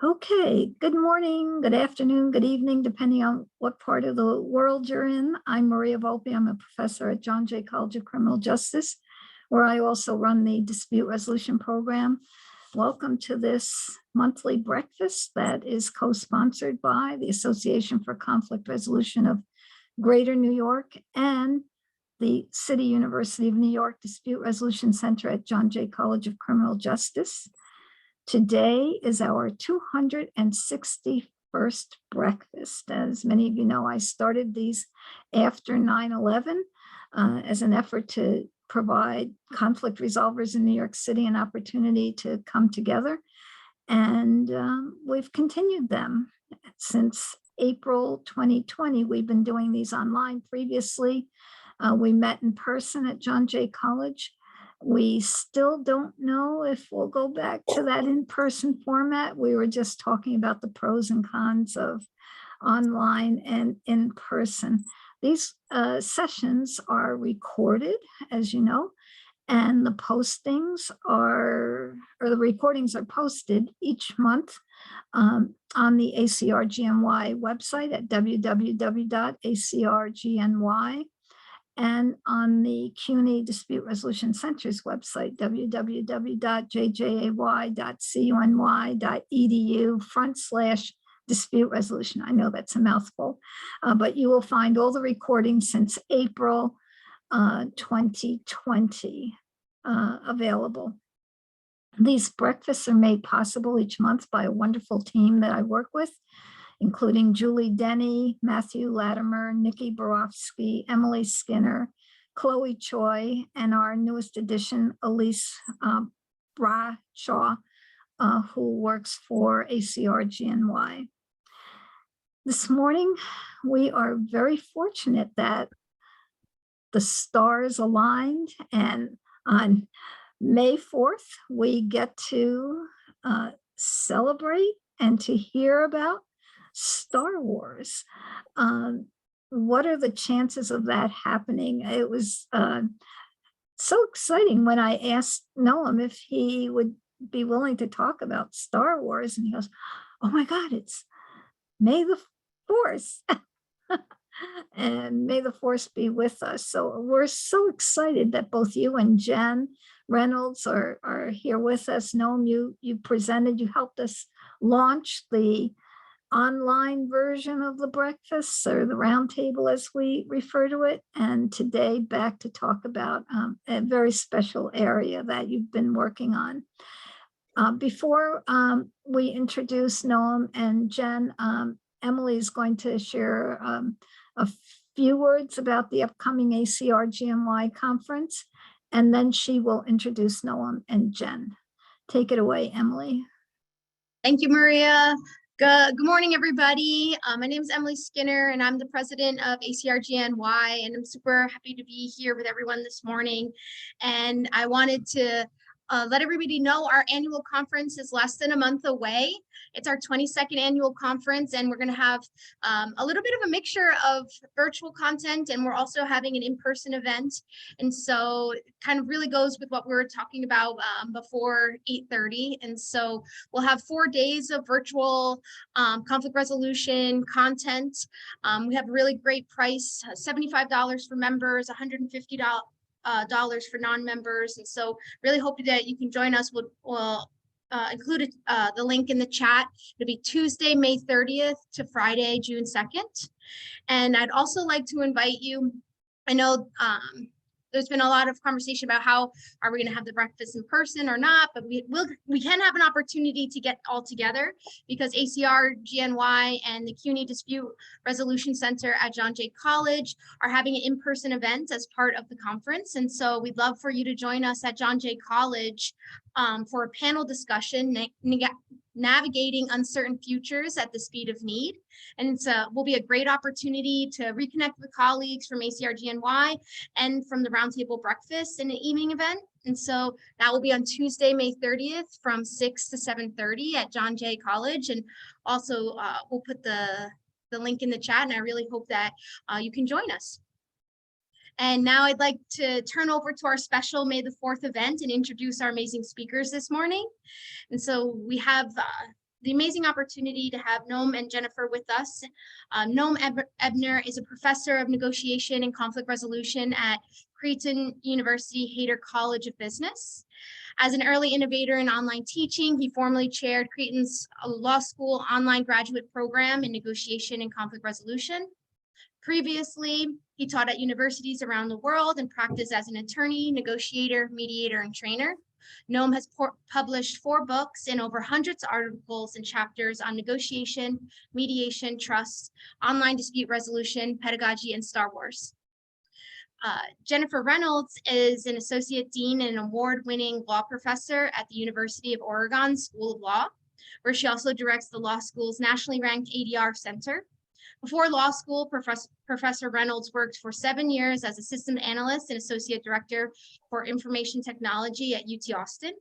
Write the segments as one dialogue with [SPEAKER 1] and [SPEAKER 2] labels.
[SPEAKER 1] Okay, good morning, good afternoon, good evening, depending on what part of the world you're in. I'm Maria Volpe. I'm a professor at John Jay College of Criminal Justice, where I also run the dispute resolution program. Welcome to this monthly breakfast that is co-sponsored by the Association for Conflict Resolution of Greater New York and the City University of New York Dispute Resolution Center at John Jay College of Criminal Justice. Today is our 261st breakfast. As many of you know, I started these after 9/11 as an effort to provide conflict resolvers in New York City an opportunity to come together. And we've continued them since April 2020. We've been doing these online previously. We met in person at John Jay College. We still don't know if we'll go back to that in-person format. We were just talking about the pros and cons of online and in-person. These sessions are recorded, as you know, and the postings are, or the recordings are posted each month on the ACR-GNY website at www.acrgny and on the CUNY Dispute Resolution Center's website, www.jjay.cuny.edu/dispute resolution. I know that's a mouthful, but you will find all the recordings since April 2020 available. These breakfasts are made possible each month by a wonderful team that I work with, including Julie Denny, Matthew Latimer, Nikki Borofsky, Emily Skinner, Chloe Choi, and our newest addition, Elise Bradshaw, who works for ACR-GNY. This morning, we are very fortunate that the stars aligned, and on May 4th, we get to celebrate and to hear about Star Wars. What are the chances of that happening? It was so exciting when I asked Noam if he would be willing to talk about Star Wars, and he goes, "Oh my God, it's May the 4th." And may the force be with us. So we're so excited that both you and Jen Reynolds are here with us. Noam, you presented, you helped us launch the online version of the breakfast, or the roundtable as we refer to it, and today back to talk about a very special area that you've been working on. Before we introduce Noam and Jen, Emily is going to share a few words about the upcoming ACR-GNY conference, and then she will introduce Noam and Jen. Take it away, Emily.
[SPEAKER 2] Thank you, Maria. Good morning, everybody. My name is Emily Skinner, and I'm the president of ACR-GNY, and I'm super happy to be here with everyone this morning. And I wanted to let everybody know our annual conference is less than a month away. It's our 22nd annual conference, and we're going to have a little bit of a mixture of virtual content, and we're also having an in-person event. And so it kind of really goes with what we were talking about before 8:30. And so we'll have 4 days of virtual conflict resolution content. We have a really great price, $75 for members, $150 for non-members, and so really hope that you can join us. We'll include the link in the chat. It'll be Tuesday, May 30th to Friday, June 2nd. And I'd also like to invite you, I know there's been a lot of conversation about how are we going to have the breakfast in person or not, but we can have an opportunity to get all together, because ACR-GNY and the CUNY Dispute Resolution Center at John Jay College are having an in-person event as part of the conference. And so we'd love for you to join us at John Jay College for a panel discussion, navigating uncertain futures at the speed of need. And it will be a great opportunity to reconnect with colleagues from ACR-GNY and from the Roundtable Breakfast in an evening event. And so that will be on Tuesday, May 30th from 6 to 7:30 at John Jay College. And also we'll put the link in the chat, and I really hope that you can join us. And now I'd like to turn over to our special May the 4th event and introduce our amazing speakers this morning. And so we have the amazing opportunity to have Noam and Jennifer with us. Noam Ebner is a professor of negotiation and conflict resolution at Creighton University Hayter College of Business. As an early innovator in online teaching, he formerly chaired Creighton's law school online graduate program in negotiation and conflict resolution. Previously, he taught at universities around the world and practiced as an attorney, negotiator, mediator, and trainer. Noam has published 4 books and over hundreds of articles and chapters on negotiation, mediation, trust, online dispute resolution, pedagogy, and Star Wars. Jennifer Reynolds is an associate dean and award-winning law professor at the University of Oregon School of Law, where she also directs the law school's nationally ranked ADR Center. Before law school, Professor Reynolds worked for 7 years as a systems analyst and associate director for information technology at UT Austin.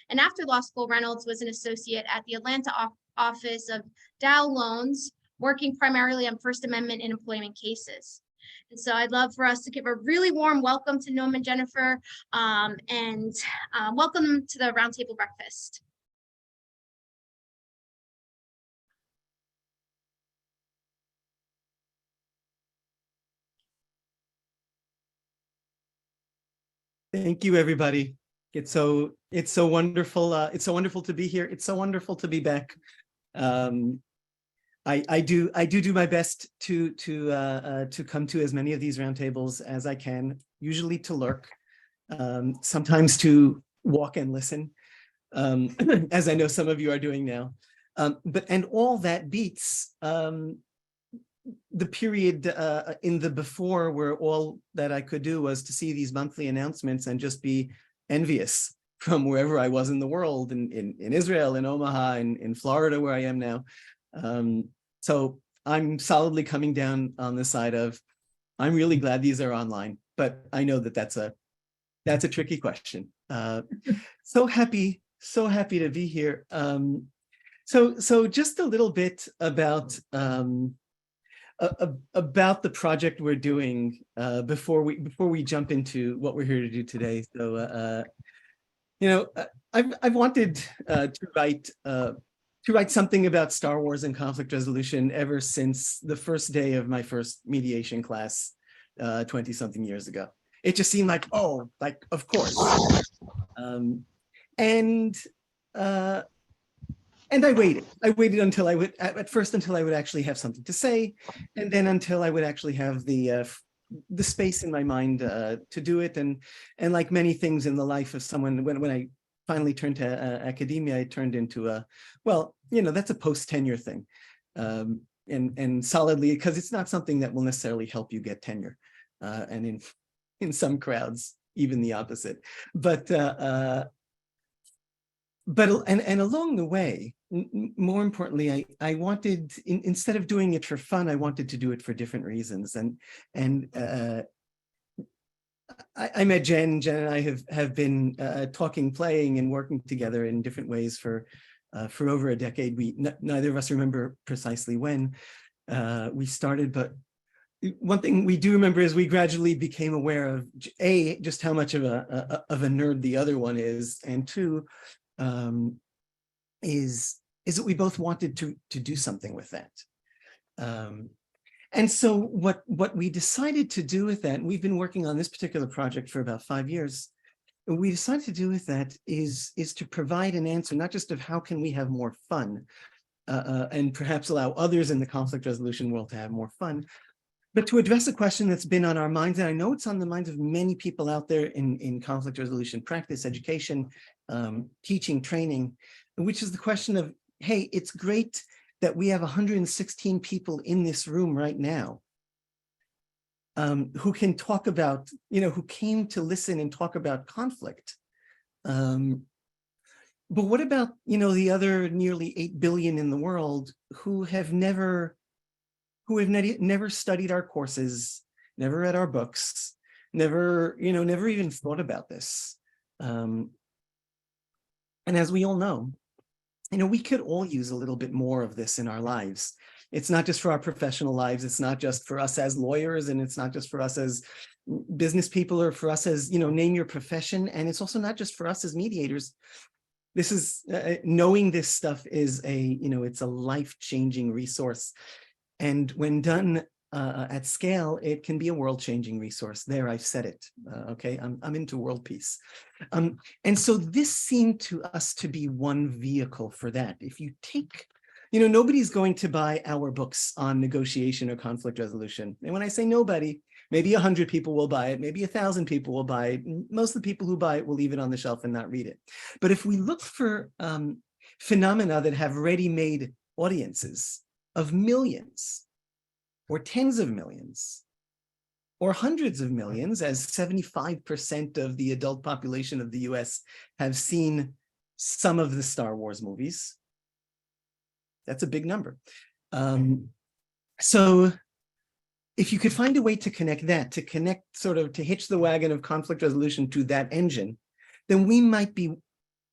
[SPEAKER 2] And after law school, Reynolds was an associate at the Atlanta office of Dow Loans, working primarily on First Amendment and employment cases. And so I'd love for us to give a really warm welcome to Noam and Jennifer, and welcome them to the Roundtable Breakfast.
[SPEAKER 3] Thank you, everybody. It's so wonderful. It's so wonderful to be here. It's so wonderful to be back. I do my best to come to as many of these roundtables as I can. Usually to lurk, sometimes to walk and listen, as I know some of you are doing now. And all that beats the period in the before, where all that I could do was to see these monthly announcements and just be envious from wherever I was in the world, in Israel, in Omaha, in Florida, where I am now. So I'm solidly coming down on the side of, I'm really glad these are online, but I know that that's a tricky question. So happy to be here. So just a little bit about the project we're doing before we jump into what we're here to do today. So I've wanted to write something about Star Wars and conflict resolution ever since the first day of my first mediation class 20-something years ago. It just seemed like, oh, like, of course. And I waited until I would, at first until I would actually have something to say, and then until I would actually have the space in my mind to do it. And like many things in the life of someone, when I finally turned to academia, I turned into well, that's a post-tenure thing. And solidly, because it's not something that will necessarily help you get tenure. And in some crowds, even the opposite. But along the way, more importantly, I wanted, instead of doing it for fun, I wanted to do it for different reasons. And I met Jen. Jen and I have been talking, playing, and working together in different ways for over a decade. Neither of us remember precisely when we started, but one thing we do remember is we gradually became aware of A, just how much of a nerd the other one is, and two, is that we both wanted to do something with that. And so what we decided to do with that, and we've been working on this particular project for about 5 years, what we decided to do with that is to provide an answer, not just of how can we have more fun, and perhaps allow others in the conflict resolution world to have more fun, but to address a question that's been on our minds, and I know it's on the minds of many people out there in conflict resolution practice, education, teaching, training, which is the question of, hey, it's great that we have 116 people in this room right now who can talk about, who came to listen and talk about conflict. But what about, the other nearly 8 billion in the world who have never studied our courses, never read our books, never even thought about this. And as we all know, we could all use a little bit more of this in our lives. It's not just for our professional lives. It's not just for us as lawyers, and it's not just for us as business people, or for us as, name your profession. And it's also not just for us as mediators. This is knowing this stuff is it's a life-changing resource. And when done at scale, it can be a world-changing resource. There, I've said it. Okay, I'm into world peace. And so this seemed to us to be one vehicle for that. If you take, nobody's going to buy our books on negotiation or conflict resolution. And when I say nobody, maybe 100 people will buy it, maybe 1,000 people will buy it. Most of the people who buy it will leave it on the shelf and not read it. But if we look for phenomena that have ready-made audiences of millions, or tens of millions, or hundreds of millions, as 75% of the adult population of the US have seen some of the Star Wars movies. That's a big number. So if you could find a way to connect that, to hitch the wagon of conflict resolution to that engine, then we might be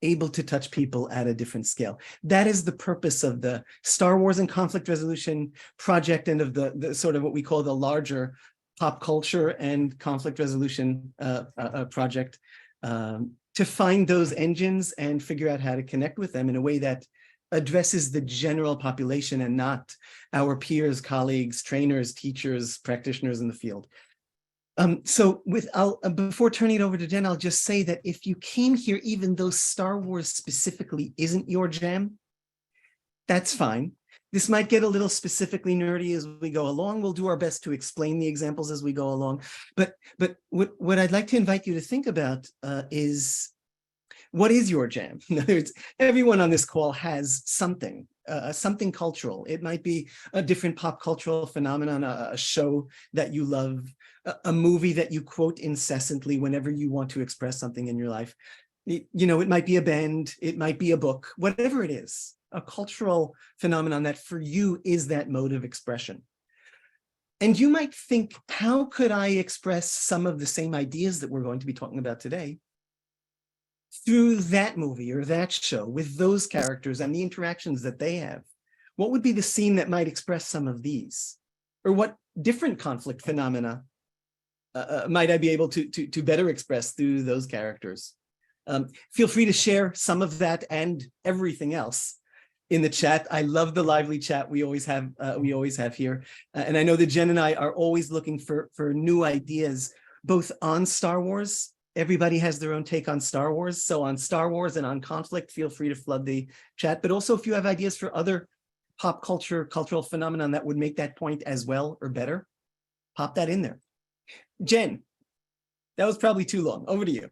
[SPEAKER 3] able to touch people at a different scale. That is the purpose of the Star Wars and conflict resolution project, and of the sort of what we call the larger pop culture and conflict resolution project, to find those engines and figure out how to connect with them in a way that addresses the general population and not our peers, colleagues, trainers, teachers, practitioners in the field. So before turning it over to Jen, I'll just say that if you came here, even though Star Wars specifically isn't your jam, that's fine. This might get a little specifically nerdy as we go along. We'll do our best to explain the examples as we go along. But what I'd like to invite you to think about is, what is your jam? In other words, everyone on this call has something. Something cultural. It might be a different pop cultural phenomenon, a show that you love, a movie that you quote incessantly whenever you want to express something in your life. It might be a band, it might be a book, whatever it is, a cultural phenomenon that for you is that mode of expression. And you might think, how could I express some of the same ideas that we're going to be talking about today through that movie or that show with those characters and the interactions that they have? What would be the scene that might express some of these? Or what different conflict phenomena might I be able to better express through those characters? Feel free to share some of that and everything else in the chat. I love the lively chat we always have here. And I know that Jen and I are always looking for new ideas, both on Star Wars. Everybody has their own take on Star Wars. So on Star Wars and on conflict, feel free to flood the chat. But also if you have ideas for other pop culture, cultural phenomenon that would make that point as well or better, pop that in there. Jen, that was probably too long. Over to you.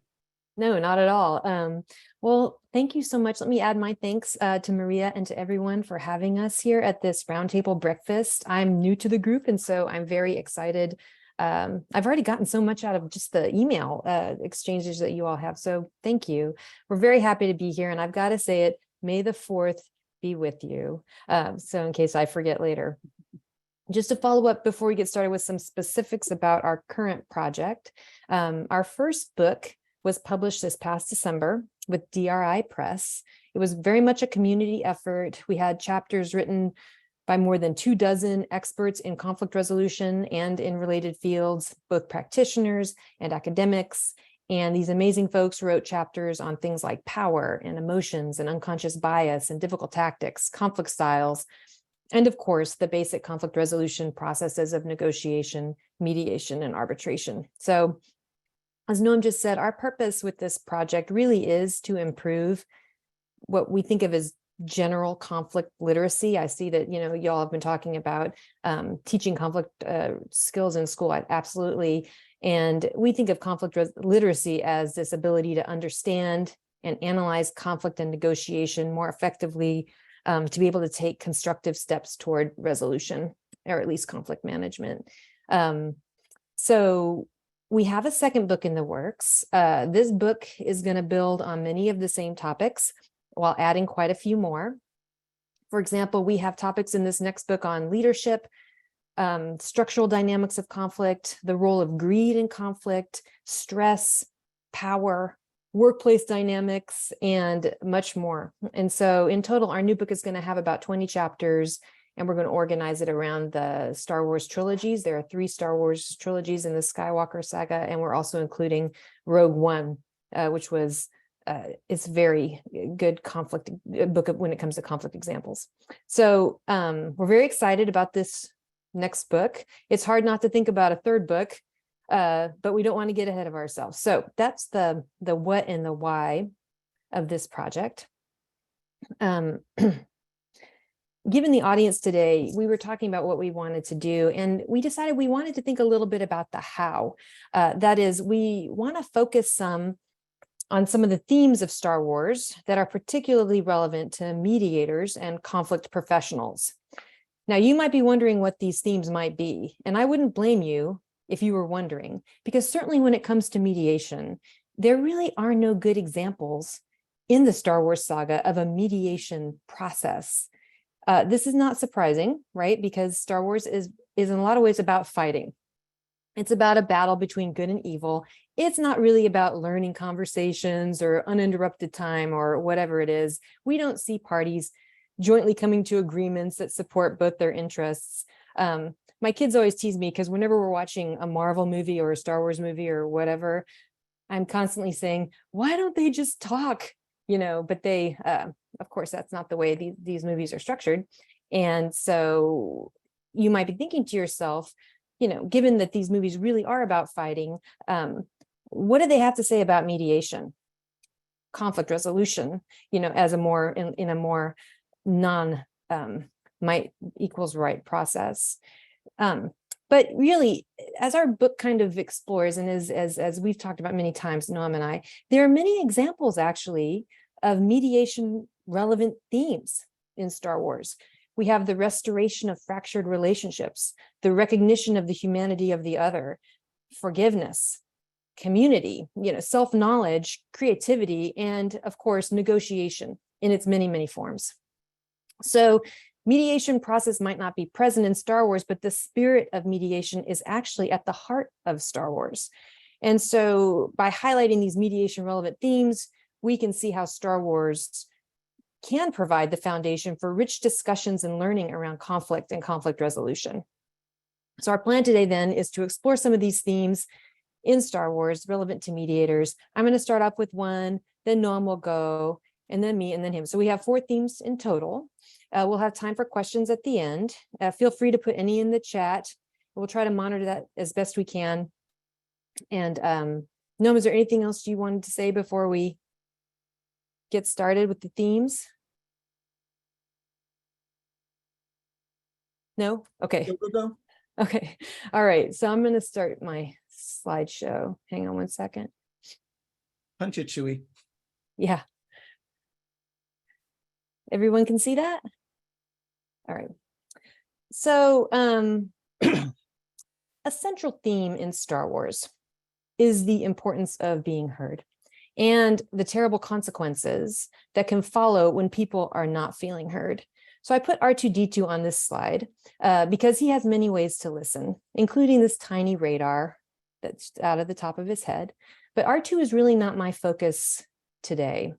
[SPEAKER 4] No, not at all. Well, thank you so much. Let me add my thanks to Maria and to everyone for having us here at this Roundtable Breakfast. I'm new to the group, and so I'm very excited. I've already gotten so much out of just the email exchanges that you all have. So thank you. We're very happy to be here. And I've got to say it, May the 4th be with you. So in case I forget later. Just to follow up before we get started with some specifics about our current project. Our first book was published this past December with DRI Press. It was very much a community effort. We had chapters written by more than 24 experts in conflict resolution and in related fields, both practitioners and academics. And these amazing folks wrote chapters on things like power and emotions and unconscious bias and difficult tactics, conflict styles, and of course, the basic conflict resolution processes of negotiation, mediation, and arbitration. So as Noam just said, our purpose with this project really is to improve what we think of as general conflict literacy. I see that, y'all have been talking about teaching conflict skills in school. Absolutely. And we think of conflict literacy as this ability to understand and analyze conflict and negotiation more effectively, to be able to take constructive steps toward resolution, or at least conflict management. So we have a second book in the works. This book is going to build on many of the same topics while adding quite a few more. For example, we have topics in this next book on leadership, structural dynamics of conflict, the role of greed in conflict, stress, power, workplace dynamics, and much more. And so in total, our new book is going to have about 20 chapters, and we're going to organize it around the Star Wars trilogies. There are 3 Star Wars trilogies in the Skywalker saga, and we're also including Rogue One, which was it's very good conflict book when it comes to conflict examples. So we're very excited about this next book. It's hard not to think about a third book, but we don't want to get ahead of ourselves. So that's the what and the why of this project. Given the audience today, we were talking about what we wanted to do, and we decided we wanted to think a little bit about the how. That is, we want to focus on some of the themes of Star Wars that are particularly relevant to mediators and conflict professionals. Now, you might be wondering what these themes might be, and I wouldn't blame you if you were wondering, because certainly when it comes to mediation, there really are no good examples in the Star Wars saga of a mediation process. This is not surprising, right? Because Star Wars is in a lot of ways about fighting. It's about a battle between good and evil. It's not really about learning conversations or uninterrupted time or whatever it is. We don't see parties jointly coming to agreements that support both their interests. My kids always tease me because whenever we're watching a Marvel movie or a Star Wars movie or whatever, I'm constantly saying, why don't they just talk? But they, of course, that's not the way these movies are structured. And so you might be thinking to yourself, given that these movies really are about fighting, what do they have to say about mediation, conflict resolution, as a more, in a more might equals right process. But really, as our book kind of explores, and as we've talked about many times, Noam and I, there are many examples actually of mediation relevant themes in Star Wars. We have the restoration of fractured relationships, the recognition of the humanity of the other, forgiveness, community, self-knowledge, creativity, and of course, negotiation in its many, many forms. So mediation process might not be present in Star Wars, but the spirit of mediation is actually at the heart of Star Wars. And so by highlighting these mediation relevant themes, we can see how Star Wars can provide the foundation for rich discussions and learning around conflict and conflict resolution. So our plan today then is to explore some of these themes in Star Wars relevant to mediators. I'm going to start off with one, then Noam will go, and then me, and then him. So we have 4 themes in total. We'll have time for questions at the end. Feel free to put any in the chat. We'll try to monitor that as best we can. And Noam, is there anything else you wanted to say before we get started with the themes? No? Okay.
[SPEAKER 3] Go.
[SPEAKER 4] Okay. All right. So I'm going to start my slideshow. Hang on one second.
[SPEAKER 3] Punch it, Chewie.
[SPEAKER 4] Yeah. Everyone can see that? All right. So a central theme in Star Wars is the importance of being heard and the terrible consequences that can follow when people are not feeling heard. So I put R2-D2 on this slide because he has many ways to listen, including this tiny radar that's out of the top of his head. But R2 is really not my focus today.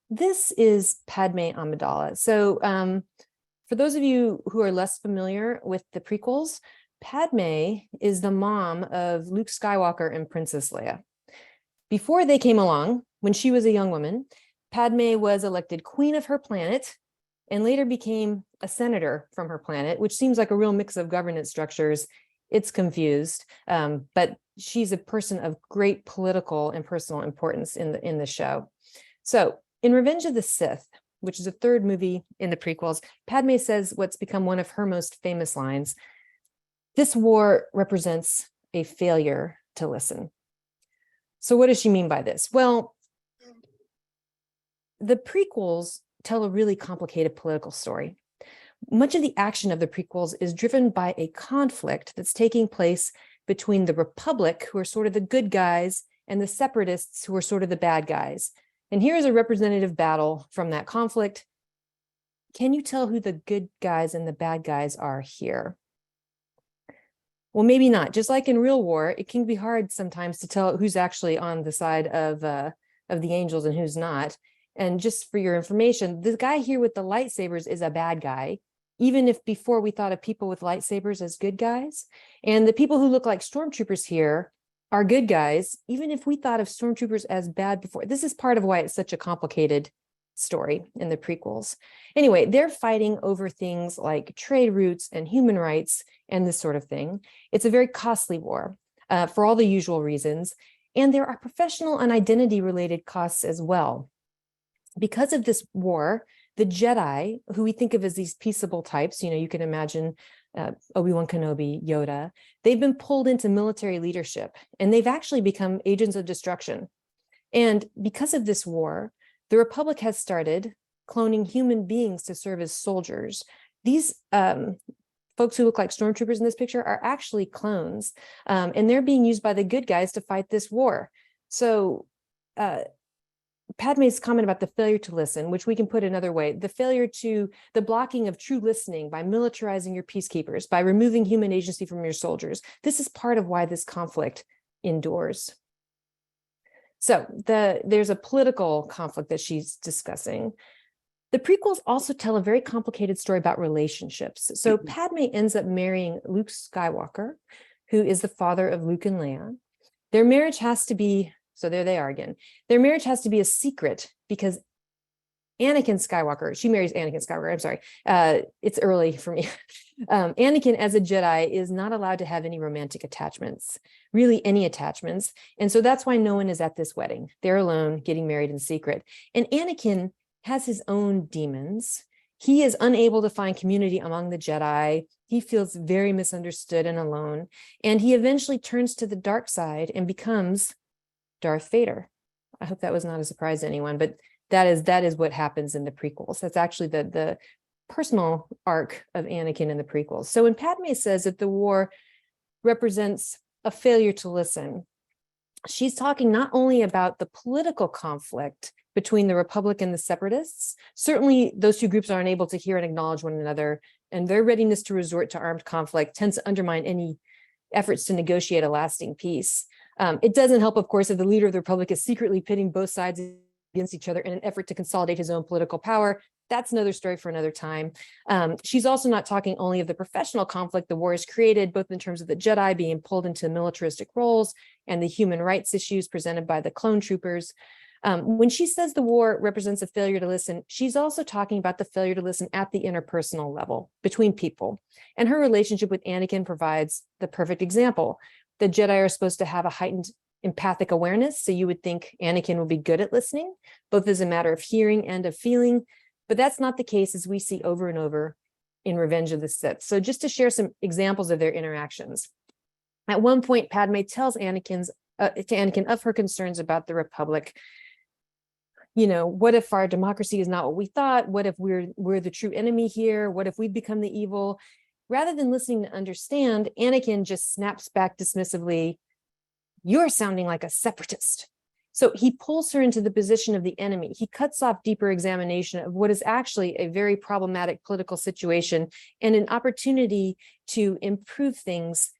[SPEAKER 4] This is Padme Amidala. So for those of you who are less familiar with the prequels, Padme is the mom of Luke Skywalker and Princess Leia. Before they came along, when she was a young woman, Padme was elected queen of her planet and later became a senator from her planet, which seems like a real mix of governance structures. It's confused, but she's a person of great political and personal importance in the show. So in Revenge of the Sith, which is the 3rd movie in the prequels, Padme says what's become one of her most famous lines: "This war represents a failure to listen." So what does she mean by this? Well, the prequels tell a really complicated political story. Much of the action of the prequels is driven by a conflict that's taking place between the Republic, who are sort of the good guys, and the Separatists, who are sort of the bad guys. And here is a representative battle from that conflict. Can you tell who the good guys and the bad guys are here? Well, maybe not. Just like in real war, it can be hard sometimes to tell who's actually on the side of the angels and who's not. And just for your information, the guy here with the lightsabers is a bad guy, even if before we thought of people with lightsabers as good guys. And the people who look like stormtroopers here are good guys, even if we thought of stormtroopers as bad before. This is part of why it's such a complicated story in the prequels. Anyway, they're fighting over things like trade routes and human rights and this sort of thing. It's a very costly war for all the usual reasons. And there are professional and identity related costs as well. Because of this war, the Jedi, who we think of as these peaceable types, you can imagine Obi-Wan Kenobi, Yoda, they've been pulled into military leadership, and they've actually become agents of destruction. And because of this war, the Republic has started cloning human beings to serve as soldiers. These folks who look like stormtroopers in this picture are actually clones, and they're being used by the good guys to fight this war. So Padme's comment about the failure to listen, which we can put another way, the blocking of true listening by militarizing your peacekeepers, by removing human agency from your soldiers. This is part of why this conflict endures. So there's a political conflict that she's discussing. The prequels also tell a very complicated story about relationships. So Padme ends up marrying Luke Skywalker, who is the father of Luke and Leia. Their marriage has to be, so there they are again. Their marriage has to be a secret because Anakin Skywalker, she marries Anakin Skywalker, I'm sorry. It's early for me. Anakin as a Jedi is not allowed to have any romantic attachments, really any attachments. And so that's why no one is at this wedding. They're alone, getting married in secret. And Anakin has his own demons. He is unable to find community among the Jedi. He feels very misunderstood and alone. And he eventually turns to the dark side and becomes Darth Vader. I hope that was not a surprise to anyone, but that is what happens in the prequels. That's actually the personal arc of Anakin in the prequels. So when Padme says that the war represents a failure to listen, she's talking not only about the political conflict between the Republic and the Separatists. Certainly, those two groups are unable to hear and acknowledge one another, and their readiness to resort to armed conflict tends to undermine any efforts to negotiate a lasting peace. It doesn't help, of course, if the leader of the Republic is secretly pitting both sides against each other in an effort to consolidate his own political power. That's another story for another time. She's also not talking only of the professional conflict the war has created, both in terms of the Jedi being pulled into militaristic roles and the human rights issues presented by the clone troopers. When she says the war represents a failure to listen, she's also talking about the failure to listen at the interpersonal level between people. And her relationship with Anakin provides the perfect example. The Jedi are supposed to have a heightened empathic awareness, so you would think Anakin will be good at listening, both as a matter of hearing and of feeling. But that's not the case, as we see over and over in Revenge of the Sith. So just to share some examples of their interactions. At one point, Padme tells Anakin of her concerns about the Republic. What if our democracy is not what we thought? What if we're the true enemy here? What if we become the evil? Rather than listening to understand, Anakin just snaps back dismissively, "You're sounding like a separatist." So he pulls her into the position of the enemy. He cuts off deeper examination of what is actually a very problematic political situation, and an opportunity to improve things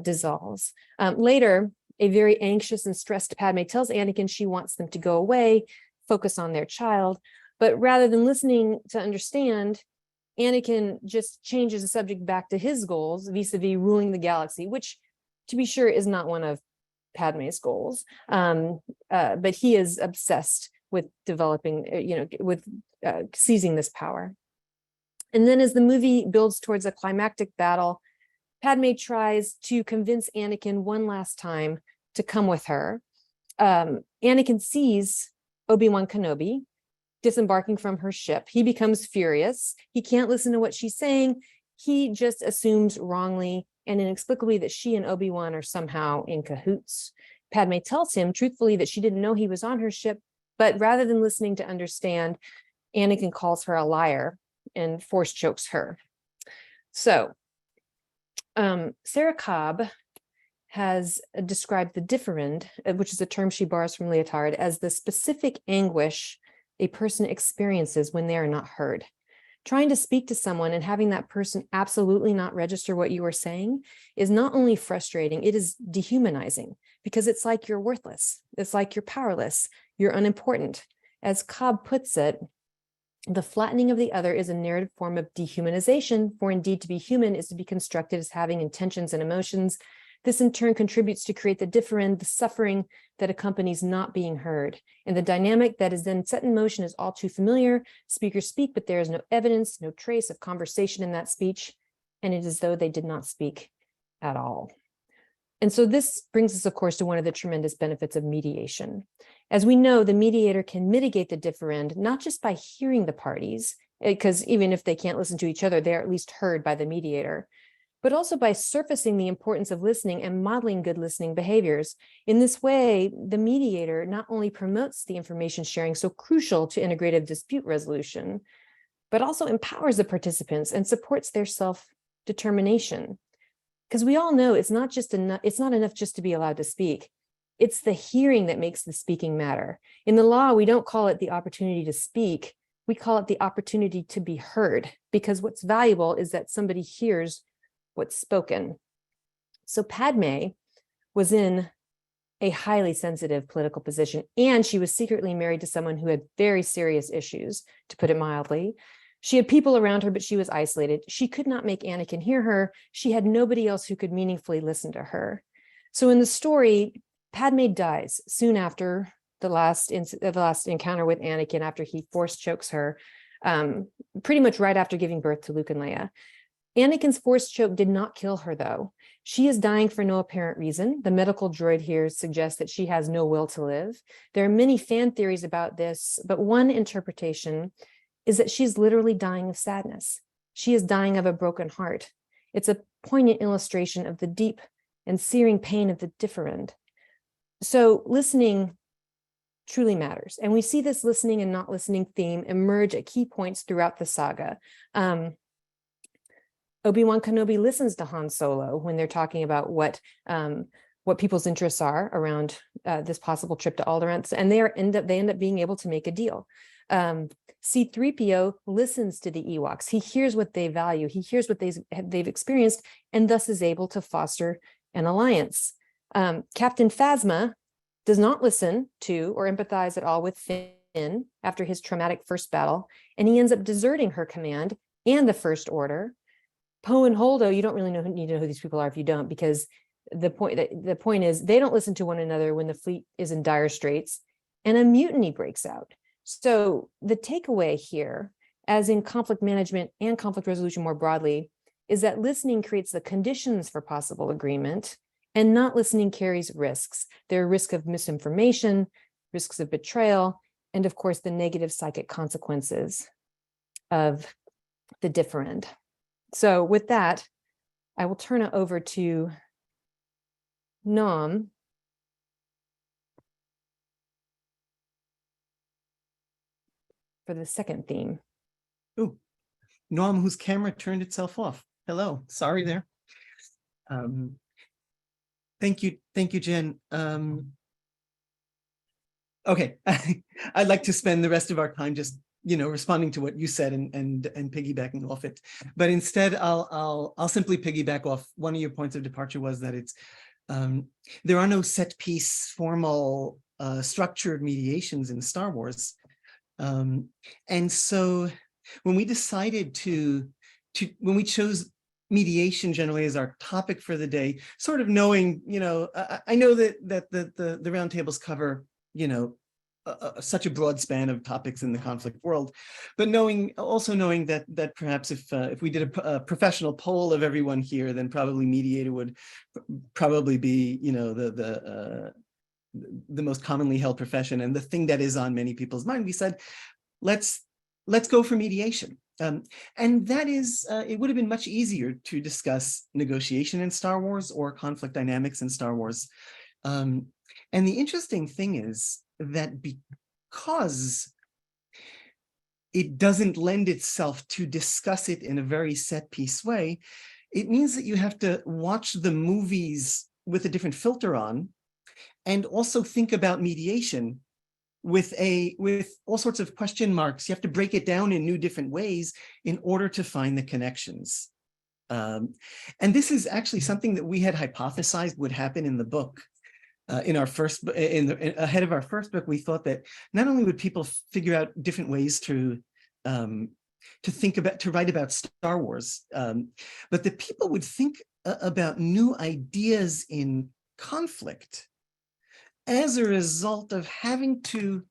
[SPEAKER 4] dissolves. Later, a very anxious and stressed Padme tells Anakin she wants them to go away, focus on their child. But rather than listening to understand, Anakin just changes the subject back to his goals vis-a-vis ruling the galaxy, which, to be sure, is not one of Padme's goals. But he is obsessed with developing, with seizing this power. And then as the movie builds towards a climactic battle, Padme tries to convince Anakin one last time to come with her. Anakin sees Obi-Wan Kenobi disembarking from her ship. He becomes furious. He can't listen to what she's saying. He just assumes wrongly and inexplicably that she and Obi-Wan are somehow in cahoots. Padme tells him truthfully that she didn't know he was on her ship, but rather than listening to understand, Anakin calls her a liar and force chokes her. So Sarah Cobb has described the differend, which is a term she borrows from Leotard, as the specific anguish a person experiences when they are not heard. Trying to speak to someone and having that person absolutely not register what you are saying is not only frustrating, it is dehumanizing, because it's like you're worthless. It's like you're powerless. You're unimportant. As Cobb puts it, the flattening of the other is a narrative form of dehumanization, for indeed to be human is to be constructed as having intentions and emotions. This in turn contributes to create the differend, the suffering that accompanies not being heard. And the dynamic that is then set in motion is all too familiar. Speakers speak, but there is no evidence, no trace of conversation in that speech. And it is as though they did not speak at all. And so this brings us, of course, to one of the tremendous benefits of mediation. As we know, the mediator can mitigate the differend, not just by hearing the parties, because even if they can't listen to each other, they're at least heard by the mediator, but also by surfacing the importance of listening and modeling good listening behaviors. In this way, the mediator not only promotes the information sharing so crucial to integrative dispute resolution, but also empowers the participants and supports their self-determination. Because we all know it's not enough just to be allowed to speak. It's the hearing that makes the speaking matter. In the law, we don't call it the opportunity to speak. We call it the opportunity to be heard, because what's valuable is that somebody hears what's spoken. So Padme was in a highly sensitive political position, and she was secretly married to someone who had very serious issues, to put it mildly. She had people around her, but she was isolated. She could not make Anakin hear her. She had nobody else who could meaningfully listen to her. So in the story, Padme dies soon after the last encounter with Anakin, after he force chokes her, pretty much right after giving birth to Luke and Leia. Anakin's force choke did not kill her, though. She is dying for no apparent reason. The medical droid here suggests that she has no will to live. There are many fan theories about this, but one interpretation is that she's literally dying of sadness. She is dying of a broken heart. It's a poignant illustration of the deep and searing pain of the differend. So listening truly matters. And we see this listening and not listening theme emerge at key points throughout the saga. Obi-Wan Kenobi listens to Han Solo when they're talking about what people's interests are around this possible trip to Alderaan, and they end up being able to make a deal. C-3PO listens to the Ewoks. He hears what they value. He hears what they've experienced, and thus is able to foster an alliance. Captain Phasma does not listen to or empathize at all with Finn after his traumatic first battle, and he ends up deserting her command and the First Order. Poe and Holdo, you don't really need to know who these people are if you don't, because the point is they don't listen to one another when the fleet is in dire straits, and a mutiny breaks out. So the takeaway here, as in conflict management and conflict resolution more broadly, is that listening creates the conditions for possible agreement, and not listening carries risks. There are risks of misinformation, risks of betrayal, and of course, the negative psychic consequences of the differend. So with that, I will turn it over to Noam for the second theme.
[SPEAKER 3] Ooh, Noam, whose camera turned itself off. Hello, sorry there. Thank you, Jen. Okay, I'd like to spend the rest of our time just responding to what you said and piggybacking off it. But instead, I'll simply piggyback off one of your points of departure was that it's there are no set piece formal structured mediations in Star Wars. And so when we decided when we chose mediation generally as our topic for the day, sort of knowing, I know that the roundtables cover, such a broad span of topics in the conflict world, but also knowing that perhaps if we did a professional poll of everyone here, then probably mediator would probably be, the most commonly held profession and the thing that is on many people's mind. We said, let's go for mediation. And that is, it would have been much easier to discuss negotiation in Star Wars or conflict dynamics in Star Wars. And the interesting thing is that because it doesn't lend itself to discuss it in a very set piece way, it means that you have to watch the movies with a different filter on and also think about mediation with all sorts of question marks. You have to break it down in new different ways in order to find the connections. And this is actually something that we had hypothesized would happen in the book. Ahead of our first book, we thought that not only would people figure out different ways to write about Star Wars, but that people would think about new ideas in conflict as a result of having to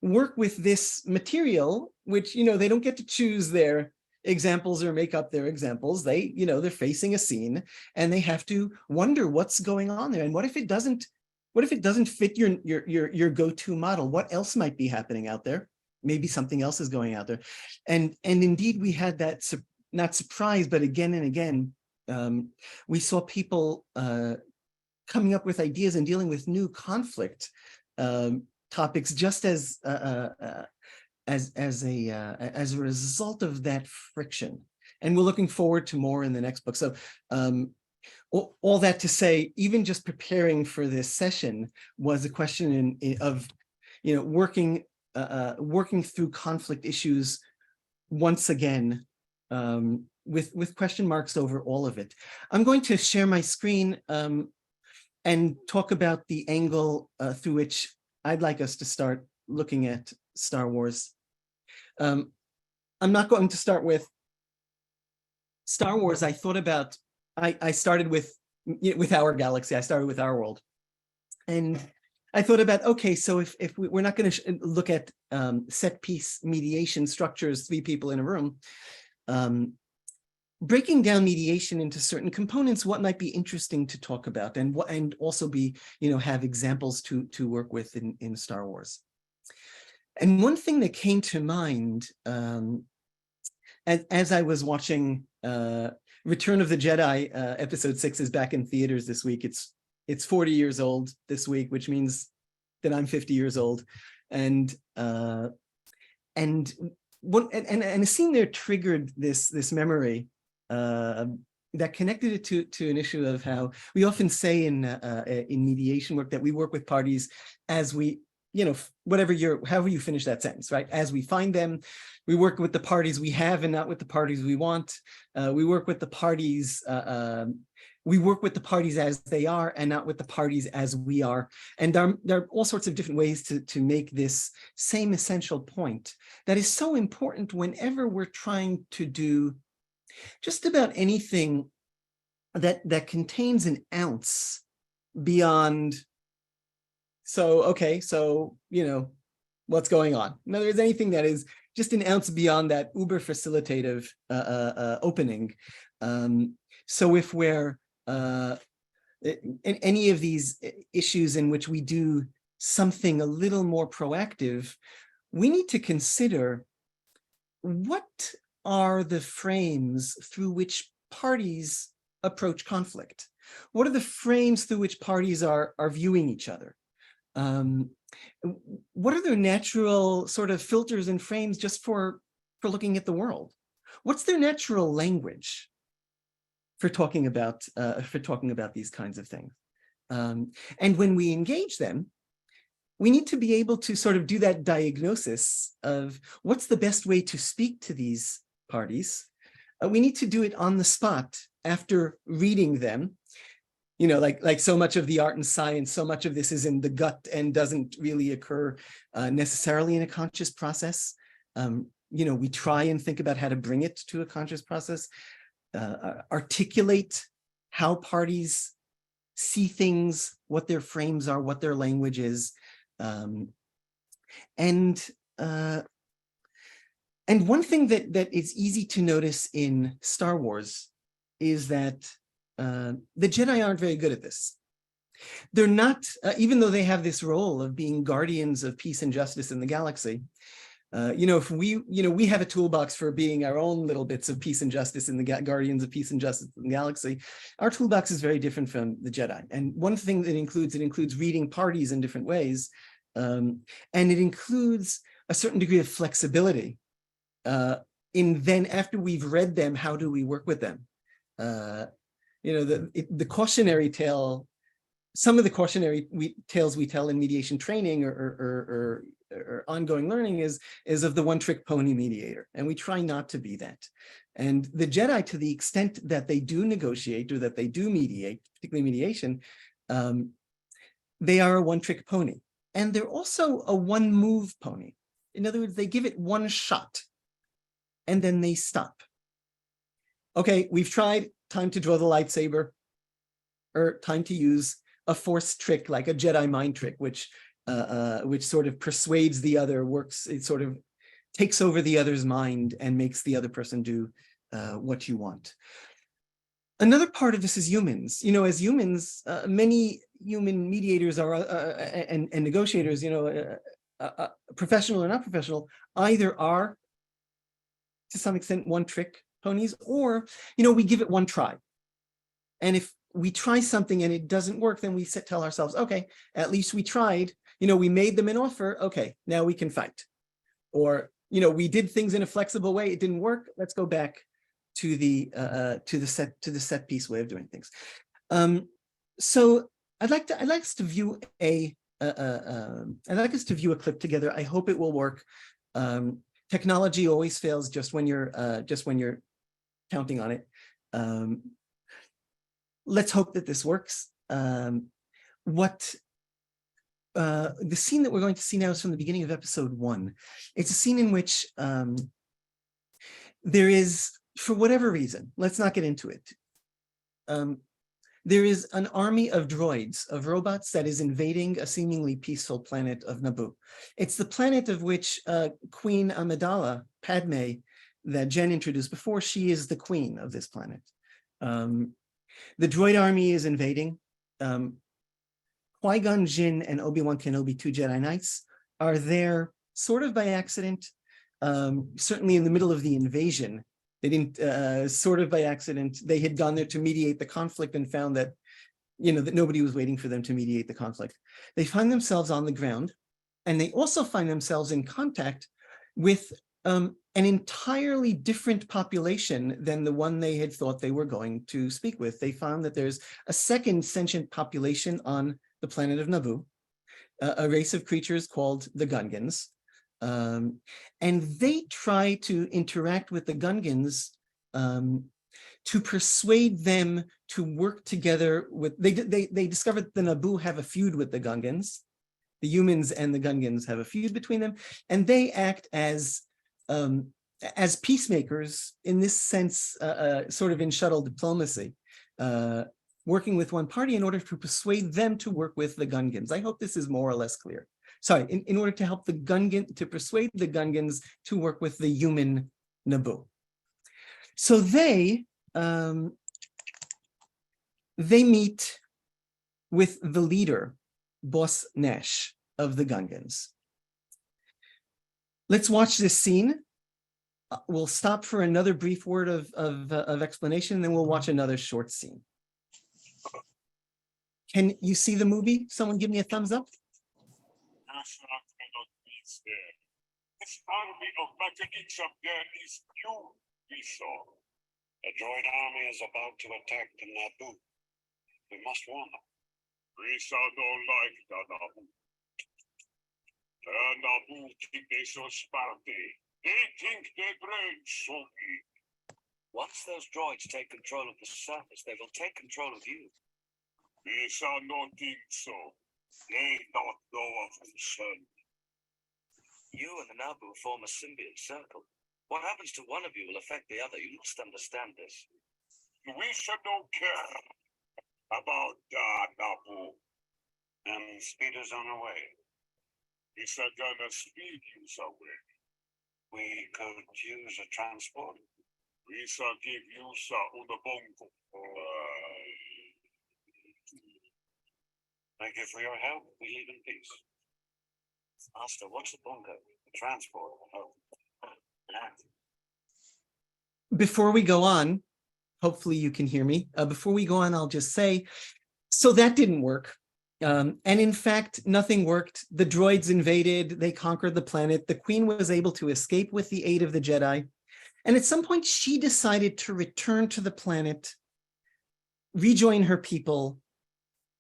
[SPEAKER 3] work with this material, which, they don't get to choose their examples or make up their examples. They, they're facing a scene and they have to wonder what's going on there. And what if it doesn't fit your go-to model? What else might be happening out there? Maybe something else is going out there. And indeed, we had that, not surprise, but again and again, we saw people coming up with ideas and dealing with new conflict topics just as a result of that friction. And we're looking forward to more in the next book. So all that to say, even just preparing for this session was a question of working through conflict issues once again, with question marks over all of it. I'm going to share my screen and talk about the angle through which I'd like us to start looking at Star Wars. I'm not going to start with Star Wars. I thought about, I started with our galaxy. I started with our world. And I thought about, okay, so if we're not going to look at set piece mediation structures, 3 people in a room, breaking down mediation into certain components, what might be interesting to talk about, and also be, have examples to work with in Star Wars. And one thing that came to mind as I was watching Return of the Jedi, episode 6 is back in theaters this week. It's 40 years old this week, which means that I'm 50 years old, and a scene there triggered this memory that connected it to an issue of how we often say in mediation work that we work with parties as we, however you finish that sentence, right? As we find them, we work with the parties we have and not with the parties we want. We work with the parties. We work with the parties as they are and not with the parties as we are. And there are all sorts of different ways to make this same essential point that is so important whenever we're trying to do just about anything that contains an ounce beyond, what's going on? In other words, anything that is just an ounce beyond that uber facilitative opening. So if we're in any of these issues in which we do something a little more proactive, we need to consider what are the frames through which parties approach conflict? What are the frames through which parties are viewing each other? What are their natural sort of filters and frames just for looking at the world? What's their natural language for talking about these kinds of things? And when we engage them, we need to be able to sort of do that diagnosis of what's the best way to speak to these parties. We need to do it on the spot after reading them. Like so much of the art and science, so much of this is in the gut and doesn't really occur necessarily in a conscious process. We try and think about how to bring it to a conscious process, articulate how parties see things, what their frames are, what their language is. And one thing that is easy to notice in Star Wars is that the Jedi aren't very good at this. They're not, even though they have this role of being guardians of peace and justice in the galaxy. If we have a toolbox for being our own little bits of peace and justice in the guardians of peace and justice in the galaxy. Our toolbox is very different from the Jedi. And one thing that it includes reading parties in different ways. And it includes a certain degree of flexibility in then after we've read them, how do we work with them? The cautionary tale, some of the cautionary tales we tell in mediation training or ongoing learning is of the one-trick pony mediator, and we try not to be that. And the Jedi, to the extent that they do negotiate or that they do mediate, particularly mediation, they are a one-trick pony, and they're also a one-move pony. In other words, they give it one shot, and then they stop. Okay, we've tried time to draw the lightsaber, or time to use a force trick like a Jedi mind trick, which sort of persuades the other, works, it sort of takes over the other's mind and makes the other person do what you want. Another part of this is humans. You know, as humans, many human mediators are and negotiators, you know, professional or not professional, either are to some extent one trick ponies, or, you know, we give it one try. And if we try something and it doesn't work, then we tell ourselves, okay, at least we tried, you know, we made them an offer. Okay, now we can fight. Or, you know, we did things in a flexible way. It didn't work. Let's go back to the set piece way of doing things. So I'd like us to view a clip together. I hope it will work. Technology always fails just when you're counting on it. Let's hope that this works. The scene that we're going to see now is from the beginning of episode 1. It's a scene in which there is, for whatever reason, let's not get into it. There is an army of droids, of robots, that is invading a seemingly peaceful planet of Naboo. It's the planet of which Queen Amidala, Padme, that Jen introduced before, she is the queen of this planet. The droid army is invading. Qui-Gon Jinn and Obi-Wan Kenobi, 2 Jedi Knights, are there sort of by accident, certainly in the middle of the invasion. They didn't, sort of by accident, they had gone there to mediate the conflict and found that, you know, that nobody was waiting for them to mediate the conflict. They find themselves on the ground, and they also find themselves in contact with an entirely different population than the one they had thought they were going to speak with. They found that there's a second sentient population on the planet of Naboo, a race of creatures called the Gungans. And they try to interact with the Gungans to persuade them to work together with, they discovered that the Naboo have a feud with the Gungans. The humans and the Gungans have a feud between them, and they act as peacemakers in this sense, sort of in shuttle diplomacy, working with one party in order to persuade them to work with the Gungans. I hope this is more or less clear. Sorry, in order to help the Gungan, to persuade the Gungans to work with the human Naboo. So they meet with the leader, Boss Nash of the Gungans. Let's watch this scene. We'll stop for another brief word of explanation, and then we'll watch another short scene. Can you see the movie? Someone give me a thumbs up.
[SPEAKER 5] This army of mechanics up there is you, we saw. The droid army is about to attack the Naboo. We must warn them. We don't like the Naboo. The Naboo think they so sparty. They think their brains so big.
[SPEAKER 6] Once those droids take control of the surface, they will take control of you.
[SPEAKER 5] We don't think so. They don't know of concern.
[SPEAKER 6] You and the Naboo form a symbiont circle. What happens to one of you will affect the other. You must understand this.
[SPEAKER 5] We don't care about the Naboo. And speed is on the way. It's gonna speed you somewhere. We could use a transport. We shall give you una bongo. Thank you for your help. We leave in peace.
[SPEAKER 6] Master, what's the bongo?
[SPEAKER 5] Transport. Oh.
[SPEAKER 3] Before we go on, hopefully you can hear me. Before we go on, I'll just say, so that didn't work. And in fact, nothing worked. The droids invaded, they conquered the planet. The Queen was able to escape with the aid of the Jedi. And at some point, she decided to return to the planet, rejoin her people,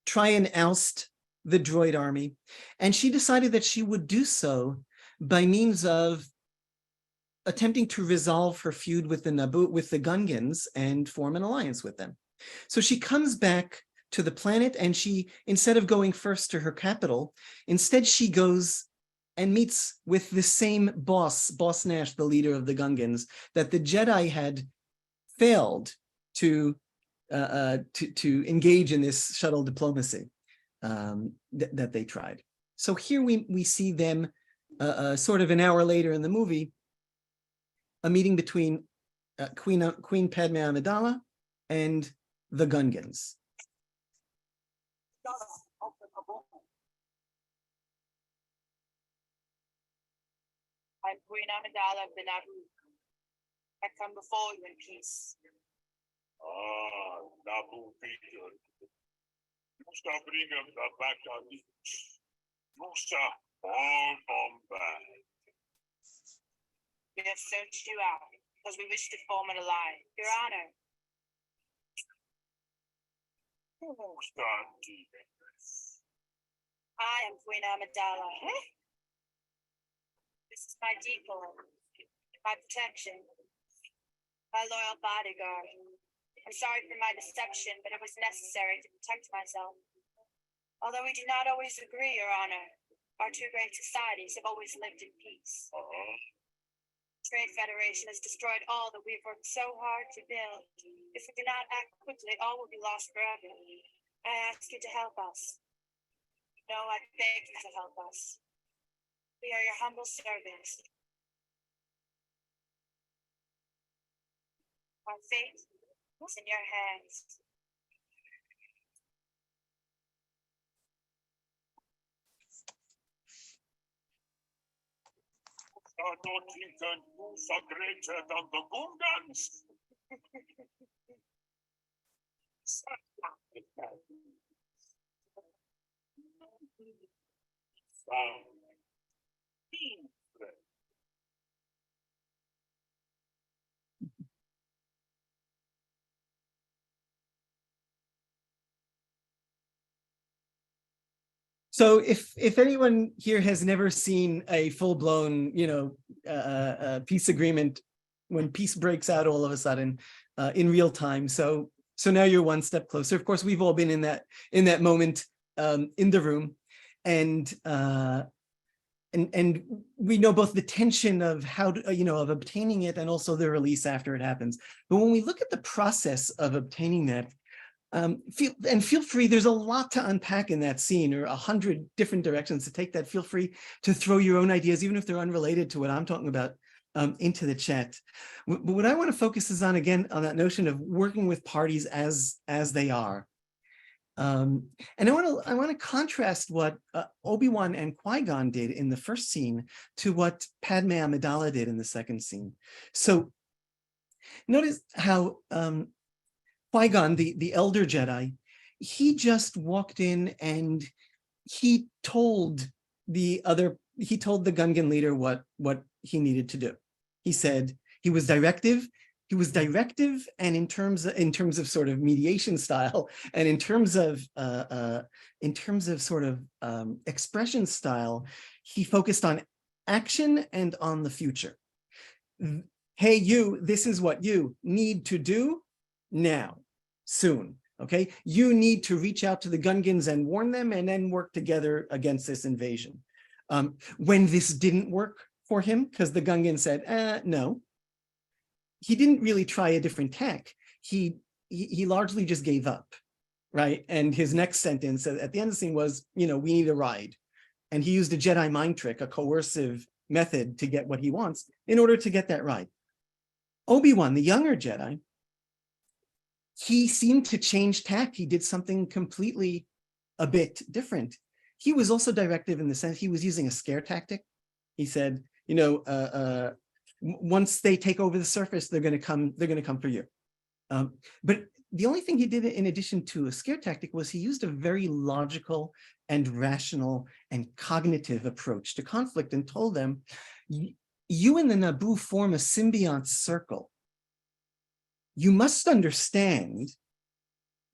[SPEAKER 3] try and oust the droid army. And she decided that she would do so by means of attempting to resolve her feud with the Naboo, with the Gungans, and form an alliance with them. So she comes back to the planet, and she, instead of going first to her capital, instead she goes and meets with the same boss, Boss Nash, the leader of the Gungans, that the Jedi had failed to to engage in this shuttle diplomacy that they tried. So here we see them sort of an hour later in the movie, a meeting between Queen Padme Amidala and the Gungans.
[SPEAKER 7] I'm Queen Amidala of the Naboo. I come before you in peace.
[SPEAKER 5] Ah, Naboo people. Musa bring them back on the Musa all Bombay.
[SPEAKER 7] We have searched you out because we wish to form an alliance. Your Honor,
[SPEAKER 5] Musa
[SPEAKER 7] I am Queen Amidala. This is my decoy, my protection, my loyal bodyguard. I'm sorry for my deception, but it was necessary to protect myself. Although we do not always agree, Your Honor, our two great societies have always lived in peace. Trade Federation has destroyed all that we've worked so hard to build. If we do not act quickly, all will be lost forever. I ask you to help us. No, I beg you to help us. We are your humble servants. Our fate is in your hands.
[SPEAKER 5] I don't think that Musa greater than the Gungans.
[SPEAKER 3] So if anyone here has never seen a full-blown, peace agreement when peace breaks out all of a sudden in real time, so now you're one step closer. Of course, we've all been in that moment in the room, and we know both the tension of how to, of obtaining it and also the release after it happens. But when we look at the process of obtaining that, feel free, there's a lot to unpack in that scene, or 100 different directions to take that. Feel free to throw your own ideas, even if they're unrelated to what I'm talking about, into the chat. But what I want to focus is on, again, on that notion of working with parties as they are. And I want to contrast what Obi-Wan and Qui-Gon did in the first scene to what Padme Amidala did in the second scene. So notice how Qui-Gon, the elder Jedi, he just walked in and he told the Gungan leader what he needed to do. He said he was directive, and in terms of sort of mediation style, and in terms of sort of expression style, he focused on action and on the future. Hey, you, this is what you need to do now, soon, okay? You need to reach out to the Gungans and warn them, and then work together against this invasion. When this didn't work for him, because the Gungan said, no, he didn't really try a different tack. He largely just gave up, right? And his next sentence at the end of the scene was, we need a ride. And he used a Jedi mind trick, a coercive method to get what he wants in order to get that ride. Obi-Wan, the younger Jedi, he seemed to change tack. He did something completely a bit different. He was also directive in the sense he was using a scare tactic. He said, once they take over the surface, they're going to come for you. But the only thing he did in addition to a scare tactic was he used a very logical and rational and cognitive approach to conflict, and told them, you and the Naboo form a symbiont circle. You must understand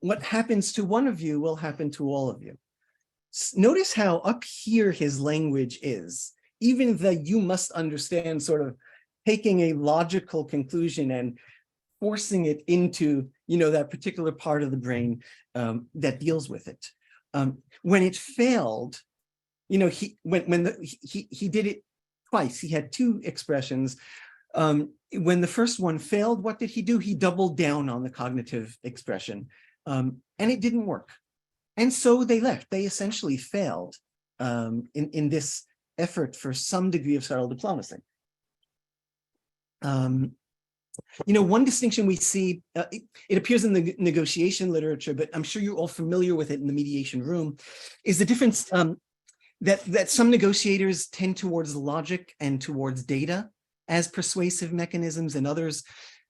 [SPEAKER 3] what happens to one of you will happen to all of you. Notice how up here his language is. Even the you must understand, sort of taking a logical conclusion and forcing it into, that particular part of the brain that deals with it. When it failed, he did it twice. He had two expressions. When the first one failed, what did he do? He doubled down on the cognitive expression, and it didn't work. And so they left. They essentially failed in this effort for some degree of subtle diplomacy. One distinction we see, it appears in the negotiation literature, but I'm sure you're all familiar with it in the mediation room, is the difference that some negotiators tend towards logic and towards data as persuasive mechanisms, and others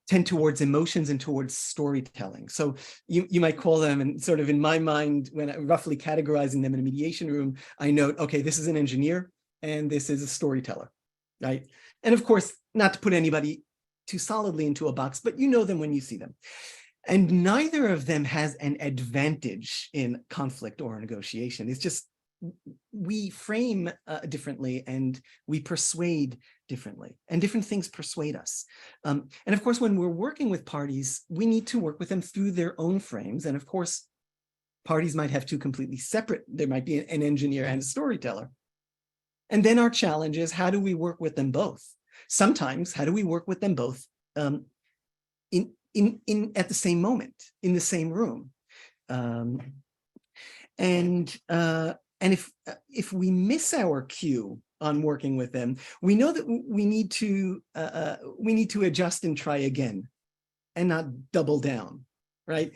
[SPEAKER 3] tend towards emotions and towards storytelling. So you might call them, and sort of in my mind, when I'm roughly categorizing them in a mediation room, I note, okay, this is an engineer and this is a storyteller, right? And of course, not to put anybody too solidly into a box, but you know them when you see them. And neither of them has an advantage in conflict or negotiation. It's just, we frame differently and we persuade differently, and different things persuade us. And of course, when we're working with parties, we need to work with them through their own frames. And of course, parties might have two completely separate, there might be an engineer and a storyteller. And then our challenge is, how do we work with them both? Sometimes, how do we work with them both at the same moment, in the same room? And if we miss our cue on working with them, we know that we need to adjust and try again, and not double down, right?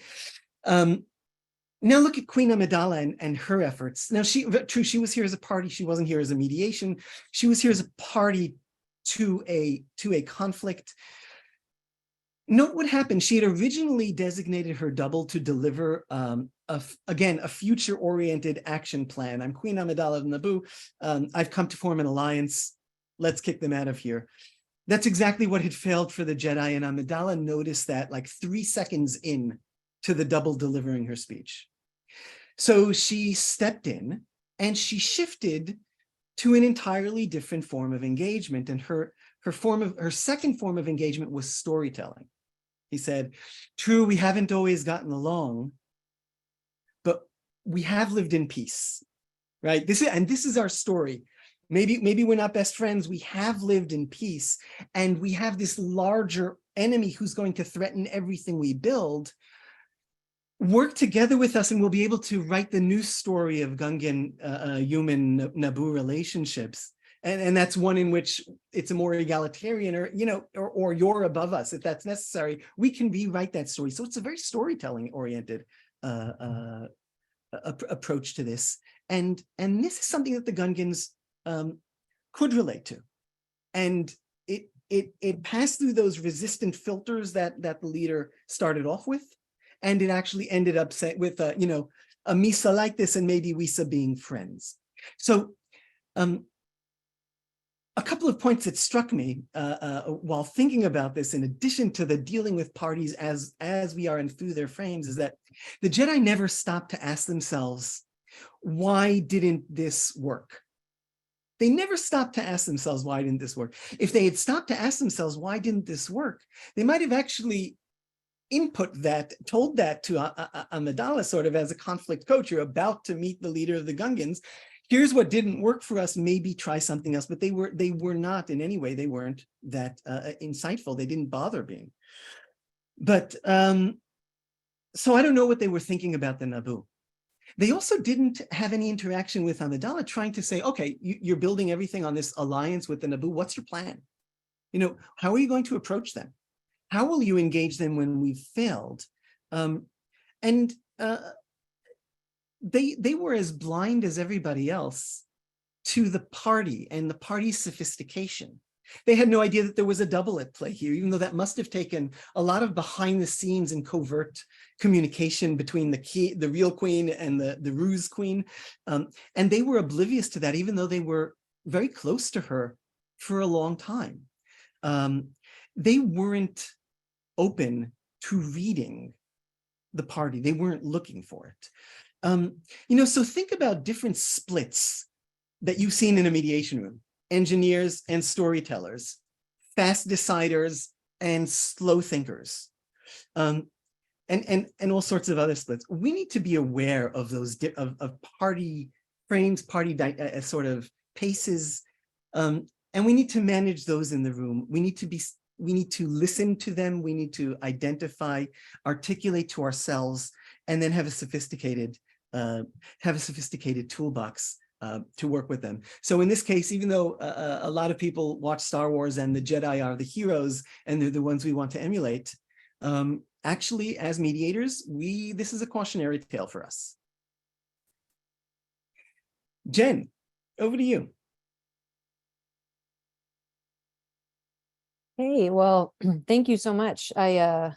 [SPEAKER 3] Now look at Queen Amidala and her efforts. Now she was here as a party. She wasn't here as a mediation. She was here as a party to a conflict. Note what happened. She had originally designated her double to deliver, again, a future-oriented action plan. I'm Queen Amidala of Naboo. I've come to form an alliance. Let's kick them out of here. That's exactly what had failed for the Jedi, and Amidala noticed that like 3 seconds in to the double delivering her speech. So she stepped in and she shifted to an entirely different form of engagement. And her second form of engagement was storytelling. He said, true, we haven't always gotten along, but we have lived in peace, right? This is our story. Maybe we're not best friends. We have lived in peace, and we have this larger enemy who's going to threaten everything we build. Work together with us and we'll be able to write the new story of Gungan human Naboo relationships. And that's one in which it's a more egalitarian, or you're above us if that's necessary. We can rewrite that story. So it's a very storytelling oriented approach to this. And this is something that the Gungans could relate to. And it passed through those resistant filters that the leader started off with. And it actually ended up with, a Misa like this and maybe Wisa being friends. So a couple of points that struck me while thinking about this, in addition to the dealing with parties as we are and through their frames, is that the Jedi never stopped to ask themselves, why didn't this work? They never stopped to ask themselves, why didn't this work? If they had stopped to ask themselves, why didn't this work? They might have actually told that to Amidala sort of as a conflict coach. You're about to meet the leader of the Gungans. Here's what didn't work for us, maybe try something else. But they were not in any way, they weren't that insightful. They didn't bother being. But so I don't know what they were thinking about the Naboo. They also didn't have any interaction with Amidala trying to say, okay, you're building everything on this alliance with the Naboo. What's your plan? How are you going to approach them? How will you engage them when we've failed? They were as blind as everybody else to the party and the party's sophistication. They had no idea that there was a double at play here, even though that must have taken a lot of behind the scenes and covert communication between the real queen and the ruse queen. And they were oblivious to that, even though they were very close to her for a long time. They weren't open to reading the party. They weren't looking for it. So think about different splits that you've seen in a mediation room: engineers and storytellers, fast deciders and slow thinkers, and all sorts of other splits. We need to be aware of those of party frames, party sort of paces, And we need to manage those in the room. We need to listen to them. We need to identify, articulate to ourselves, and then have a sophisticated toolbox to work with them. So in this case, even though a lot of people watch Star Wars and the Jedi are the heroes and they're the ones we want to emulate, actually, as mediators, this is a cautionary tale for us. Jen, over to you.
[SPEAKER 4] Hey, well, thank you so much. All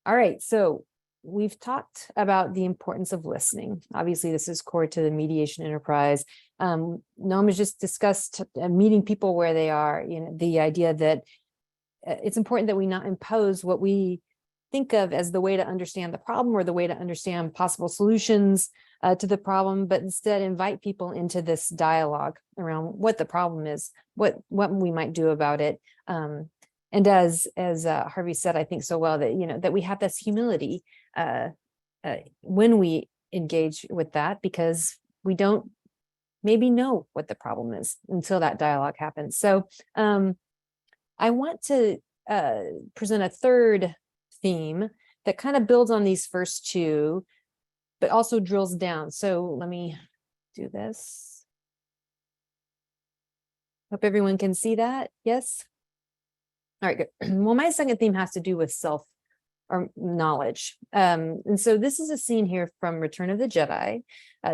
[SPEAKER 4] right, so we've talked about the importance of listening. Obviously, this is core to the mediation enterprise. Noam has just discussed meeting people where they are, the idea that it's important that we not impose what we think of as the way to understand the problem or the way to understand possible solutions to the problem, but instead invite people into this dialogue around what the problem is, what we might do about it. And as Harvey said, I think so well that, that we have this humility when we engage with that, because we don't maybe know what the problem is until that dialogue happens. So I want to present a third theme that kind of builds on these first two, but also drills down. So let me do this. Hope everyone can see that. Yes. All right, good. Well, my second theme has to do with self or knowledge. And so this is a scene here from Return of the Jedi.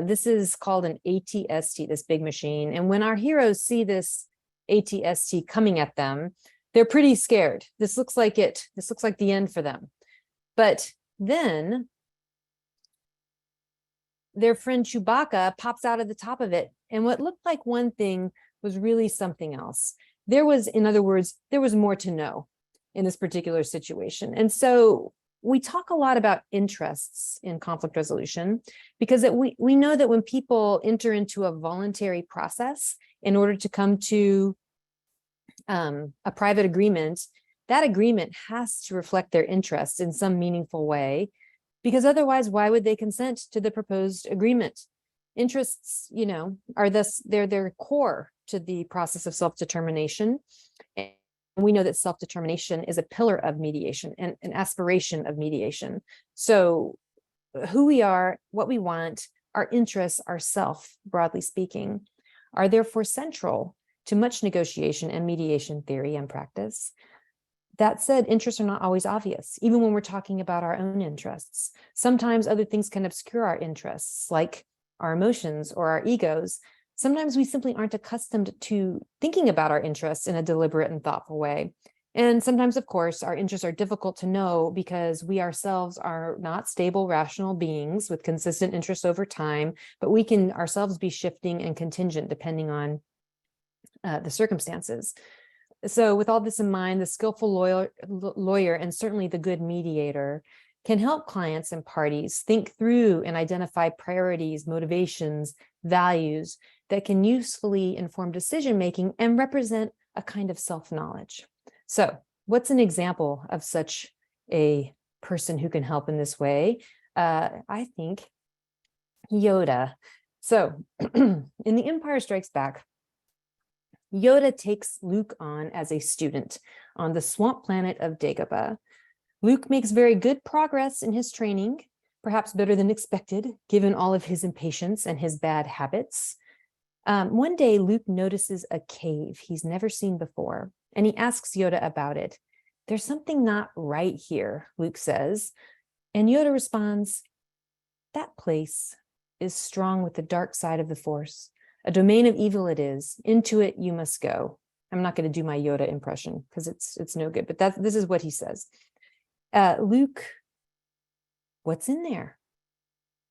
[SPEAKER 4] This is called an ATST, this big machine. And when our heroes see this ATST coming at them, they're pretty scared. This looks like the end for them. But then their friend Chewbacca pops out of the top of it. And what looked like one thing was really something else. There was, in other words, there was more to know in this particular situation. And so we talk a lot about interests in conflict resolution, because we know that when people enter into a voluntary process in order to come to a private agreement, that agreement has to reflect their interests in some meaningful way, because otherwise, why would they consent to the proposed agreement? Interests, are they're core to the process of self-determination. And we know that self-determination is a pillar of mediation and an aspiration of mediation. So who we are, what we want, our interests, ourself, broadly speaking, are therefore central to much negotiation and mediation theory and practice. That said, interests are not always obvious, even when we're talking about our own interests. Sometimes other things can obscure our interests, like our emotions or our egos. Sometimes we simply aren't accustomed to thinking about our interests in a deliberate and thoughtful way. And sometimes, of course, our interests are difficult to know because we ourselves are not stable, rational beings with consistent interests over time, but we can ourselves be shifting and contingent depending on the circumstances. So with all this in mind, the skillful lawyer and certainly the good mediator can help clients and parties think through and identify priorities, motivations, values that can usefully inform decision-making and represent a kind of self-knowledge. So what's an example of such a person who can help in this way? I think Yoda. So in The Empire Strikes Back, Yoda takes Luke on as a student on the swamp planet of Dagobah. Luke makes very good progress in his training, perhaps better than expected, given all of his impatience and his bad habits. One day, Luke notices a cave he's never seen before, and he asks Yoda about it. "There's something not right here," Luke says. And Yoda responds, "That place is strong with the dark side of the Force. A domain of evil it is. Into it you must go." I'm not going to do my Yoda impression because it's no good, but this is what he says. Luke, "What's in there?"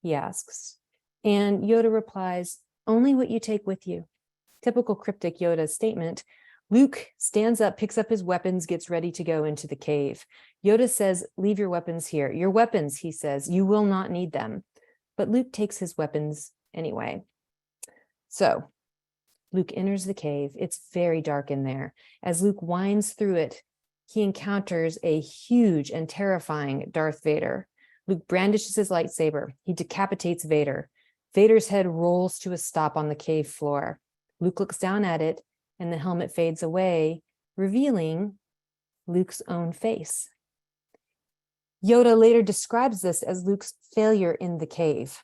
[SPEAKER 4] he asks. And Yoda replies, "Only what you take with you." Typical cryptic Yoda statement. Luke stands up, picks up his weapons, gets ready to go into the cave. Yoda says, "Leave your weapons here." "Your weapons," he says, "you will not need them." But Luke takes his weapons anyway. So Luke enters the cave. It's very dark in there. As Luke winds through it, he encounters a huge and terrifying Darth Vader. Luke brandishes his lightsaber. He decapitates Vader. Vader's head rolls to a stop on the cave floor. Luke looks down at it and the helmet fades away, revealing Luke's own face. Yoda later describes this as Luke's failure in the cave.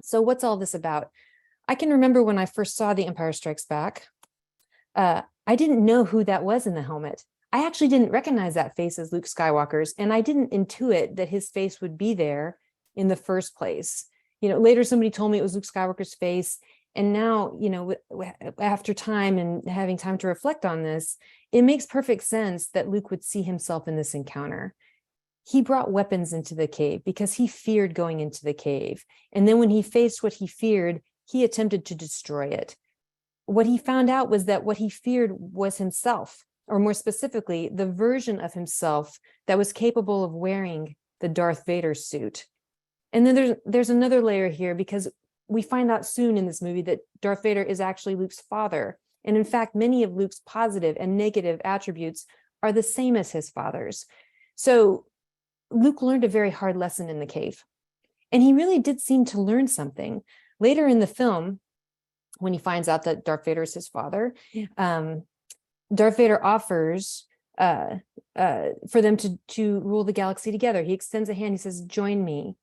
[SPEAKER 4] So what's all this about? I can remember when I first saw The Empire Strikes Back, I didn't know who that was in the helmet. I actually didn't recognize that face as Luke Skywalker's, and I didn't intuit that his face would be there in the first place. You know, later somebody told me it was Luke Skywalker's face, and now, you know, after time and having time to reflect on this, it makes perfect sense that Luke would see himself in this encounter. He brought weapons into the cave because he feared going into the cave. And then when he faced what he feared, he attempted to destroy it. What he found out was that what he feared was himself, or more specifically, the version of himself that was capable of wearing the Darth Vader suit. And then there's another layer here, because we find out soon in this movie that Darth Vader is actually Luke's father. And in fact, many of Luke's positive and negative attributes are the same as his father's. So Luke learned a very hard lesson in the cave. And he really did seem to learn something. Later in the film, when he finds out that Darth Vader is his father, Darth Vader offers for them to rule the galaxy together. He extends a hand, he says, "Join me."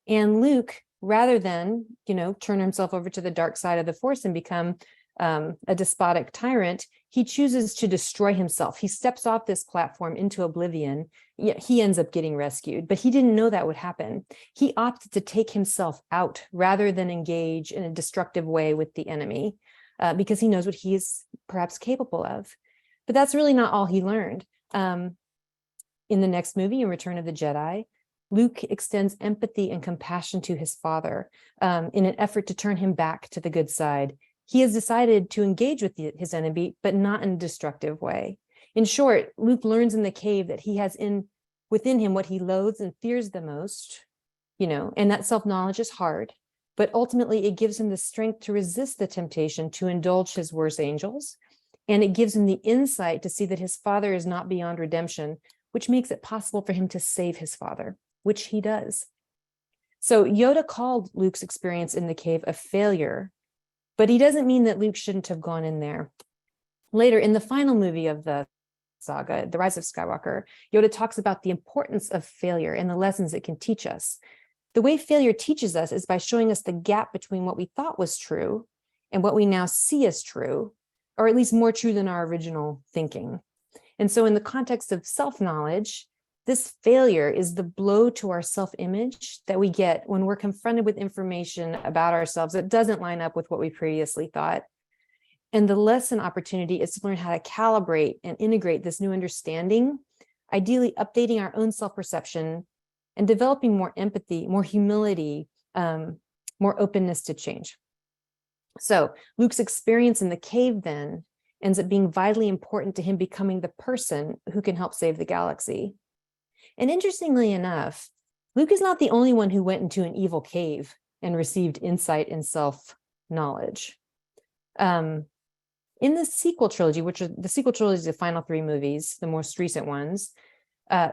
[SPEAKER 4] And Luke, rather than, you know, turn himself over to the dark side of the Force and become a despotic tyrant, he chooses to destroy himself. He steps off this platform into oblivion. Yet he ends up getting rescued, but he didn't know that would happen. He opted to take himself out rather than engage in a destructive way with the enemy, because he knows what he is perhaps capable of. But that's really not all he learned. In the next movie, in Return of the Jedi, Luke extends empathy and compassion to his father in an effort to turn him back to the good side. He has decided to engage with his enemy, but not in a destructive way. In short, Luke learns in the cave that he has within him what he loathes and fears the most, you know, and that self-knowledge is hard, but ultimately it gives him the strength to resist the temptation to indulge his worst angels. And it gives him the insight to see that his father is not beyond redemption, which makes it possible for him to save his father, which he does. So Yoda called Luke's experience in the cave a failure, but he doesn't mean that Luke shouldn't have gone in there. Later, in the final movie of the saga, The Rise of Skywalker, Yoda talks about the importance of failure and the lessons it can teach us. The way failure teaches us is by showing us the gap between what we thought was true and what we now see as true, or at least more true than our original thinking. And so in the context of self-knowledge, this failure is the blow to our self-image that we get when we're confronted with information about ourselves that doesn't line up with what we previously thought. And the lesson opportunity is to learn how to calibrate and integrate this new understanding, ideally updating our own self-perception and developing more empathy, more humility, more openness to change. So Luke's experience in the cave then ends up being vitally important to him becoming the person who can help save the galaxy. And interestingly enough, Luke is not the only one who went into an evil cave and received insight and self-knowledge. In the sequel trilogy, which are the sequel trilogy, the final three movies, the most recent ones,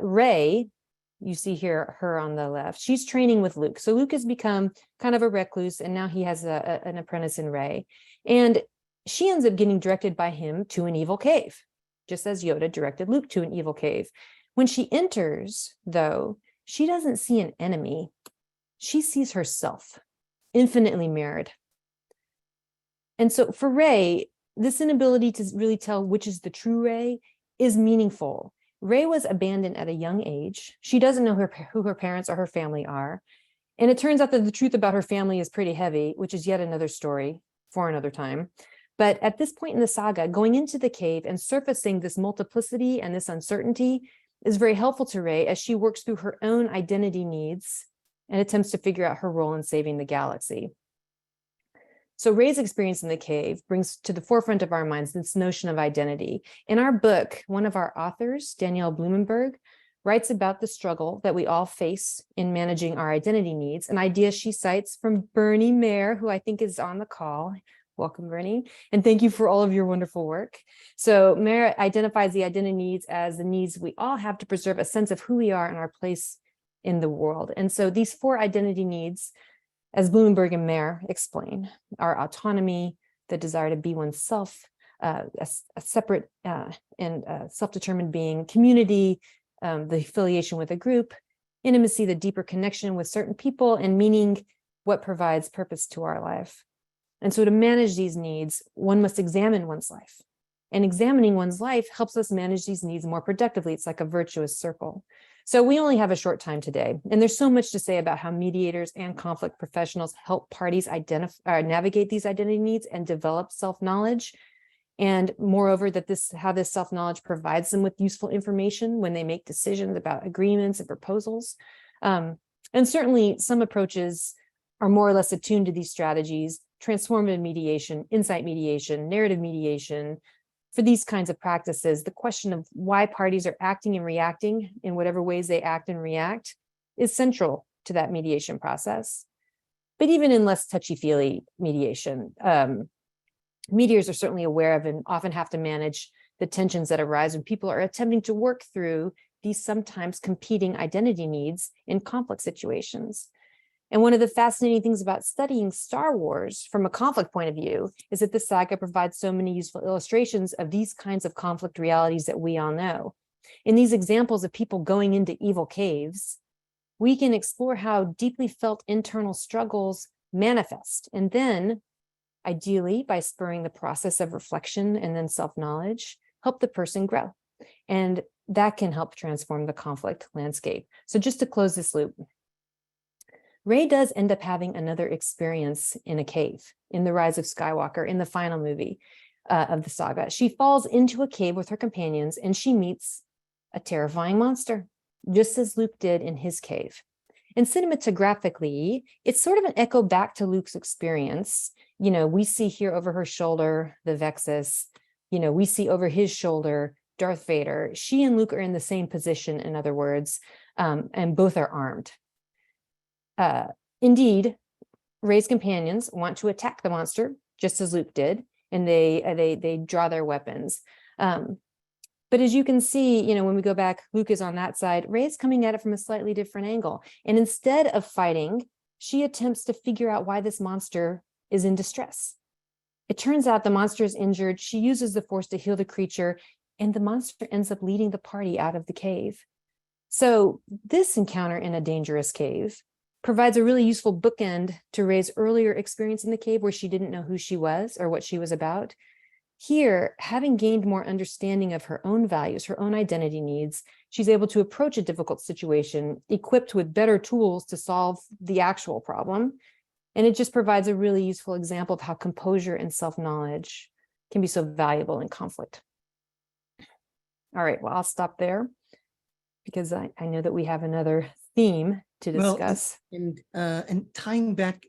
[SPEAKER 4] Rey, you see here her on the left, she's training with Luke. So Luke has become kind of a recluse, and now he has an apprentice in Rey. And she ends up getting directed by him to an evil cave, just as Yoda directed Luke to an evil cave. When she enters, though, she doesn't see an enemy. She sees herself, infinitely mirrored. And so for Rey, this inability to really tell which is the true Rey is meaningful. Rey was abandoned at a young age. She doesn't know who her parents or her family are. And it turns out that the truth about her family is pretty heavy, which is yet another story for another time. But at this point in the saga, going into the cave and surfacing this multiplicity and this uncertainty is very helpful to Rey as she works through her own identity needs and attempts to figure out her role in saving the galaxy. So Rey's experience in the cave brings to the forefront of our minds this notion of identity. In our book, one of our authors, Danielle Blumenberg, writes about the struggle that we all face in managing our identity needs, an idea she cites from Bernie Mayer, who I think is on the call. Welcome, Bernie, and thank you for all of your wonderful work. So Mayer identifies the identity needs as the needs we all have to preserve a sense of who we are and our place in the world. And so these four identity needs, as Blumenberg and Mayer explain, are autonomy, the desire to be oneself, a separate and self-determined being, community, the affiliation with a group, intimacy, the deeper connection with certain people, and meaning, what provides purpose to our life. And so to manage these needs, one must examine one's life. And examining one's life helps us manage these needs more productively. It's like a virtuous circle. So we only have a short time today, and there's so much to say about how mediators and conflict professionals help parties navigate these identity needs and develop self-knowledge. And moreover, how this self-knowledge provides them with useful information when they make decisions about agreements and proposals. And certainly some approaches are more or less attuned to these strategies: transformative mediation, insight mediation, narrative mediation. For these kinds of practices, the question of why parties are acting and reacting in whatever ways they act and react is central to that mediation process. But even in less touchy-feely mediation, mediators are certainly aware of and often have to manage the tensions that arise when people are attempting to work through these sometimes competing identity needs in conflict situations. And one of the fascinating things about studying Star Wars from a conflict point of view is that the saga provides so many useful illustrations of these kinds of conflict realities that we all know. In these examples of people going into evil caves, we can explore how deeply felt internal struggles manifest, and then, ideally, by spurring the process of reflection and then self-knowledge, help the person grow. And that can help transform the conflict landscape. So just to close this loop, Rey does end up having another experience in a cave in The Rise of Skywalker, in the final movie of the saga. She falls into a cave with her companions and she meets a terrifying monster, just as Luke did in his cave. And cinematographically, it's sort of an echo back to Luke's experience. You know, we see here over her shoulder, the Vexus. You know, we see over his shoulder, Darth Vader. She and Luke are in the same position, in other words, and both are armed. Indeed, Rey's companions want to attack the monster, just as Luke did, and they draw their weapons. But as you can see, you know, when we go back, Luke is on that side, Rey's coming at it from a slightly different angle. And instead of fighting, she attempts to figure out why this monster is in distress. It turns out the monster is injured. She uses the Force to heal the creature, and the monster ends up leading the party out of the cave. So this encounter in a dangerous cave provides a really useful bookend to Rey's earlier experience in the cave, where she didn't know who she was or what she was about. Here, having gained more understanding of her own values, her own identity needs, she's able to approach a difficult situation equipped with better tools to solve the actual problem. And it just provides a really useful example of how composure and self-knowledge can be so valuable in conflict. All right, well, I'll stop there because I know that we have another theme to discuss.
[SPEAKER 3] Well, and tying back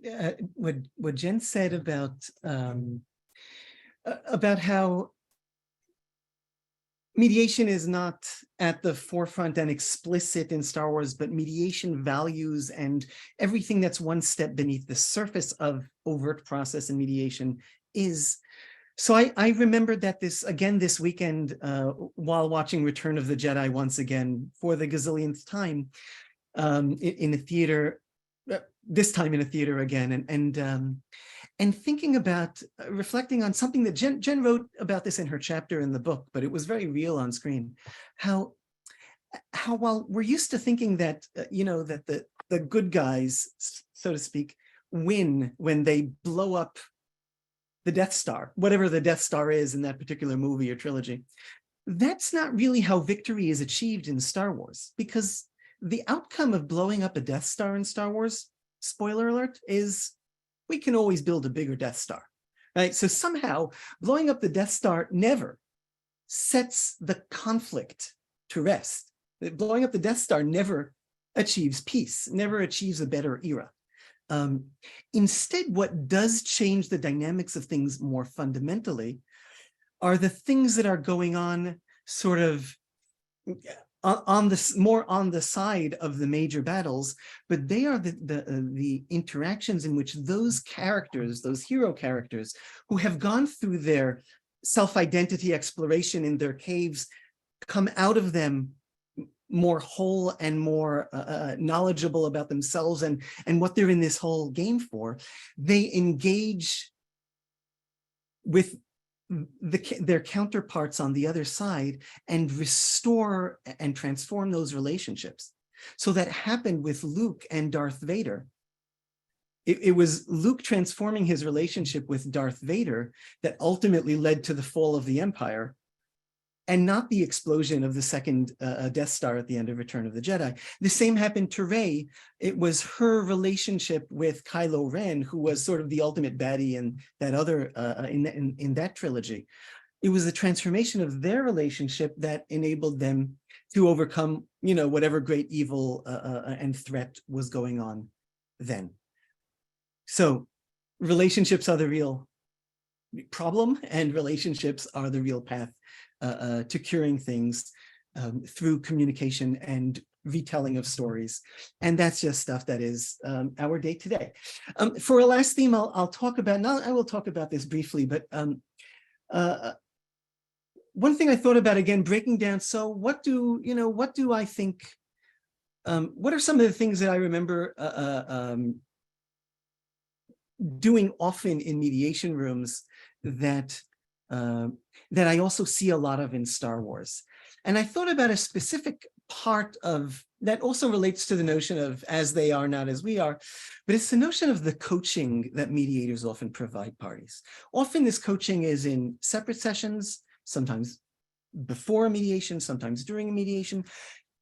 [SPEAKER 3] what Jen said about how mediation is not at the forefront and explicit in Star Wars, but mediation values and everything that's one step beneath the surface of overt process and mediation is. So I remembered that this weekend while watching Return of the Jedi once again for the gazillionth time in a theater, this time in a theater again, and thinking about, reflecting on something that Jen wrote about this in her chapter in the book, but it was very real on screen, how while we're used to thinking that, that the good guys, so to speak, win when they blow up the Death Star, whatever the Death Star is in that particular movie or trilogy, that's not really how victory is achieved in Star Wars, because the outcome of blowing up a Death Star in Star Wars, spoiler alert, is we can always build a bigger Death Star, right? So somehow blowing up the Death Star never sets the conflict to rest. Blowing up the Death Star never achieves peace, never achieves a better era. Instead, what does change the dynamics of things more fundamentally are the things that are going on sort of more on the side of the major battles, but they are the interactions in which those characters, those hero characters, who have gone through their self-identity exploration in their caves, come out of them more whole and more knowledgeable about themselves and what they're in this whole game for. They engage with their counterparts on the other side and restore and transform those relationships. So that happened with Luke and Darth Vader. It was Luke transforming his relationship with Darth Vader that ultimately led to the fall of the Empire, and not the explosion of the second Death Star at the end of Return of the Jedi. The same happened to Rey. It was her relationship with Kylo Ren, who was sort of the ultimate baddie in that other in that trilogy. It was the transformation of their relationship that enabled them to overcome, whatever great evil and threat was going on then. So relationships are the real problem, and relationships are the real path to curing things through communication and retelling of stories. And that's just stuff that is our day today. For a last theme, I'll talk about, now I will talk about this briefly, but one thing I thought about, again, breaking down, so what do I think, what are some of the things that I remember doing often in mediation rooms that I also see a lot of in Star Wars? And I thought about a specific part of that also relates to the notion of as they are, not as we are, but it's the notion of the coaching that mediators often provide parties. Often this coaching is in separate sessions, sometimes before a mediation, sometimes during a mediation.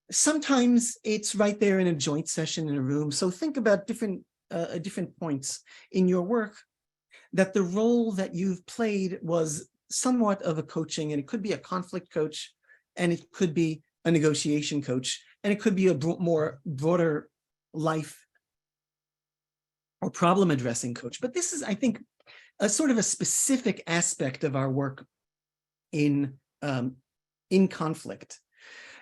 [SPEAKER 3] Sometimes it's right there in a joint session in a room. So think about different points in your work that the role that you've played was somewhat of a coaching, and it could be a conflict coach, and it could be a negotiation coach, and it could be a more broader life or problem addressing coach. But this is, I think, a sort of a specific aspect of our work in conflict.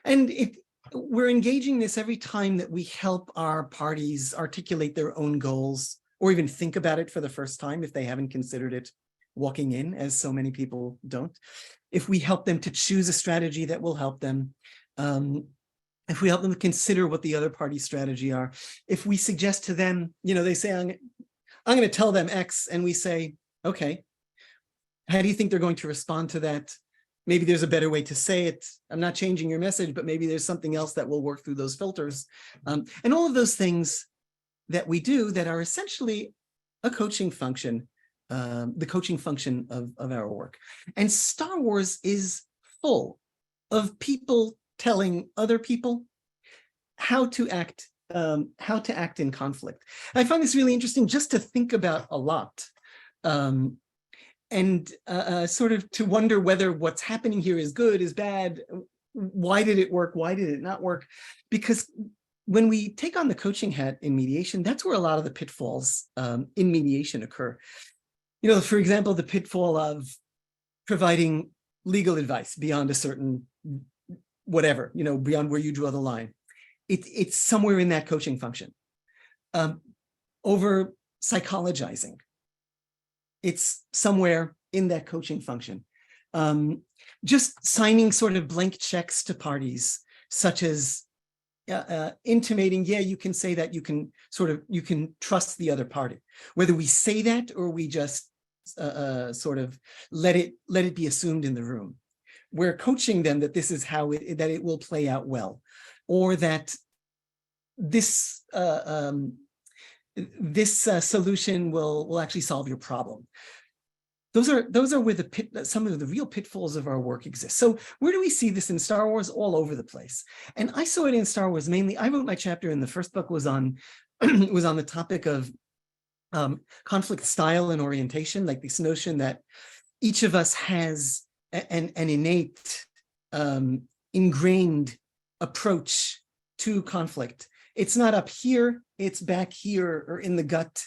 [SPEAKER 3] And we're engaging this every time that we help our parties articulate their own goals, or even think about it for the first time if they haven't considered it walking in, as so many people don't. If we help them to choose a strategy that will help them, if we help them to consider what the other party's strategy are, if we suggest to them, they say, I'm going to tell them X, and we say, okay, how do you think they're going to respond to that? Maybe there's a better way to say it. I'm not changing your message, but maybe there's something else that will work through those filters. And all of those things that we do that are essentially a coaching function, the coaching function of our work. And Star Wars is full of people telling other people how to act in conflict. And I find this really interesting just to think about a lot. And sort of to wonder whether what's happening here is good, is bad, why did it work, why did it not work? Because when we take on the coaching hat in mediation, that's where a lot of the pitfalls in mediation occur. For example, the pitfall of providing legal advice beyond a certain whatever, beyond where you draw the line. It's somewhere in that coaching function. Over psychologizing. It's somewhere in that coaching function. Just signing sort of blank checks to parties, such as intimating, yeah, you can say that, you can trust the other party. Whether we say that or we just sort of let it be assumed in the room. We're coaching them that this is how it will play out well, or that this solution will actually solve your problem. Those are where some of the real pitfalls of our work exist. So where do we see this in Star Wars? All over the place. And I saw it in Star Wars mainly. I wrote my chapter in the first book was on the topic of conflict style and orientation, like this notion that each of us has an innate, ingrained approach to conflict. It's not up here, it's back here or in the gut.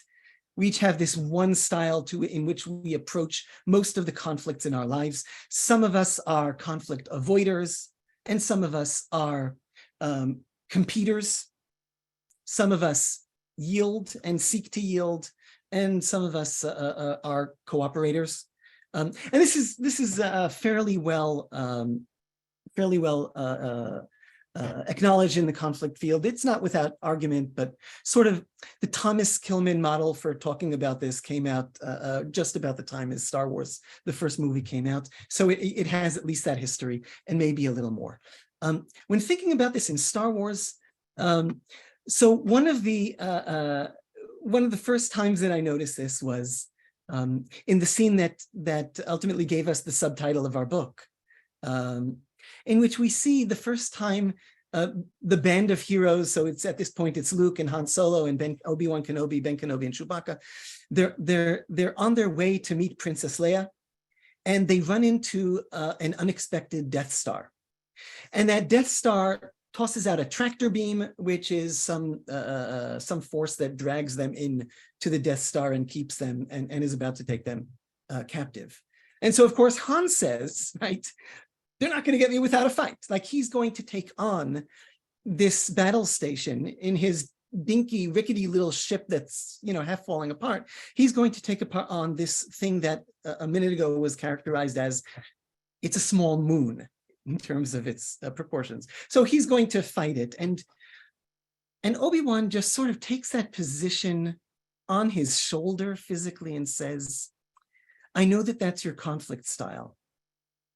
[SPEAKER 3] We each have this one style in which we approach most of the conflicts in our lives. Some of us are conflict avoiders, and some of us are competers. Some of us yield and seek to yield, and some of us are cooperators. And this is fairly well acknowledged in the conflict field. It's not without argument, but sort of the Thomas Kilmann model for talking about this came out just about the time as Star Wars, the first movie, came out. So it has at least that history and maybe a little more. When thinking about this in Star Wars, so one of the first times that I noticed this was in the scene that ultimately gave us the subtitle of our book, in which we see the first time the band of heroes. So it's at this point, it's Luke and Han Solo and Obi-Wan Kenobi, Ben Kenobi and Chewbacca. They're on their way to meet Princess Leia, and they run into an unexpected Death Star. And that Death Star tosses out a tractor beam, which is some force that drags them in to the Death Star and keeps them and is about to take them captive. And so, of course, Han says, right, they're not going to get me without a fight. Like, he's going to take on this battle station in his dinky, rickety little ship that's, you know, half falling apart. He's going to take on this thing that a minute ago was characterized as, it's a small moon in terms of its proportions. So he's going to fight it. And Obi-Wan just sort of takes that position on his shoulder physically and says, I know that that's your conflict style.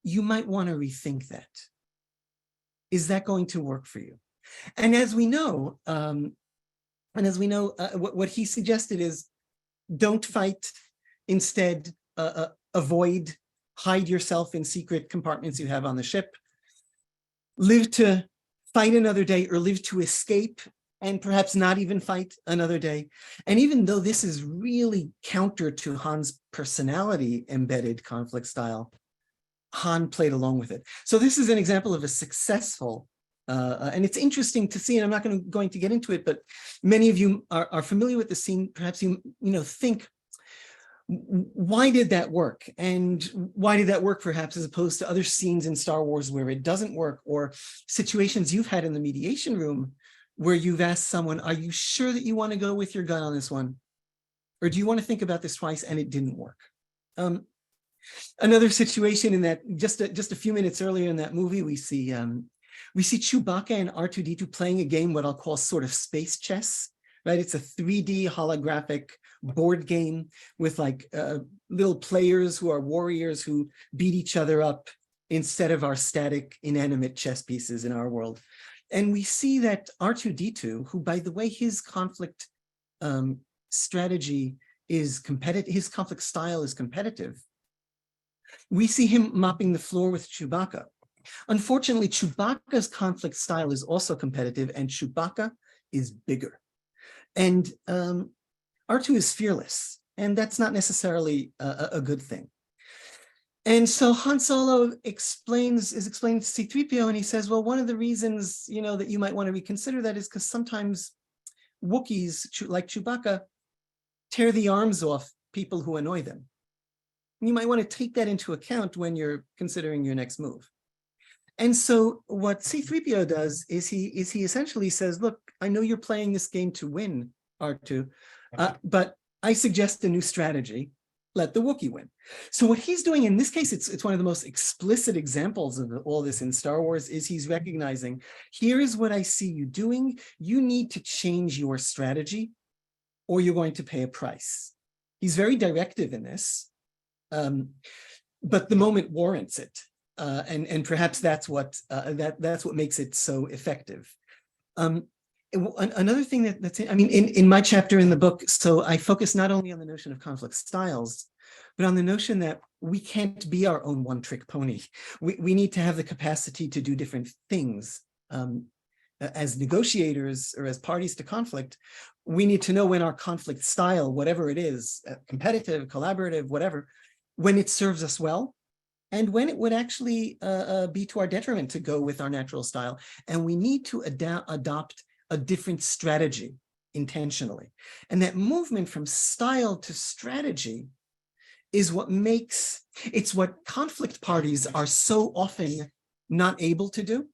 [SPEAKER 3] You might want to rethink that. Is that going to work for you? And as we know, what he suggested is, don't fight. Instead, avoid, hide yourself in secret compartments you have on the ship. Live to fight another day, or live to escape and perhaps not even fight another day. And even though this is really counter to Han's personality embedded conflict style, Han played along with it. So this is an example of a successful, and it's interesting to see, and I'm not going to get into it, but many of you are familiar with the scene. Perhaps you think, why did that work? And why did that work perhaps as opposed to other scenes in Star Wars where it doesn't work, or situations you've had in the mediation room where you've asked someone, are you sure that you want to go with your gut on this one? Or do you want to think about this twice, and it didn't work? Another situation in that, just a few minutes earlier in that movie, we see Chewbacca and R2-D2 playing a game, what I'll call sort of space chess, right? It's a 3D holographic board game with like little players who are warriors who beat each other up instead of our static, inanimate chess pieces in our world. And we see that R2-D2, who, by the way, his conflict strategy is competitive, his conflict style is competitive. We see him mopping the floor with Chewbacca. Unfortunately, Chewbacca's conflict style is also competitive, and Chewbacca is bigger. And R2 is fearless, and that's not necessarily a good thing. And so Han Solo explains to C-3PO, and he says, well, one of the reasons, that you might want to reconsider that is because sometimes Wookiees, like Chewbacca, tear the arms off people who annoy them. You might want to take that into account when you're considering your next move. And so what C-3PO does is he essentially says, look, I know you're playing this game to win, R2, but I suggest a new strategy. Let the Wookiee win. So what he's doing in this case, it's one of the most explicit examples of all this in Star Wars, is he's recognizing, here is what I see you doing. You need to change your strategy or you're going to pay a price. He's very directive in this. But the moment warrants it, and perhaps that's what makes it so effective. Another thing in my chapter in the book, so I focus not only on the notion of conflict styles, but on the notion that we can't be our own one-trick pony. We need to have the capacity to do different things. As negotiators or as parties to conflict, we need to know when our conflict style, whatever it is, competitive, collaborative, whatever, when it serves us well, and when it would actually be to our detriment to go with our natural style. And we need to adopt a different strategy intentionally. And that movement from style to strategy is it's what conflict parties are so often not able to do.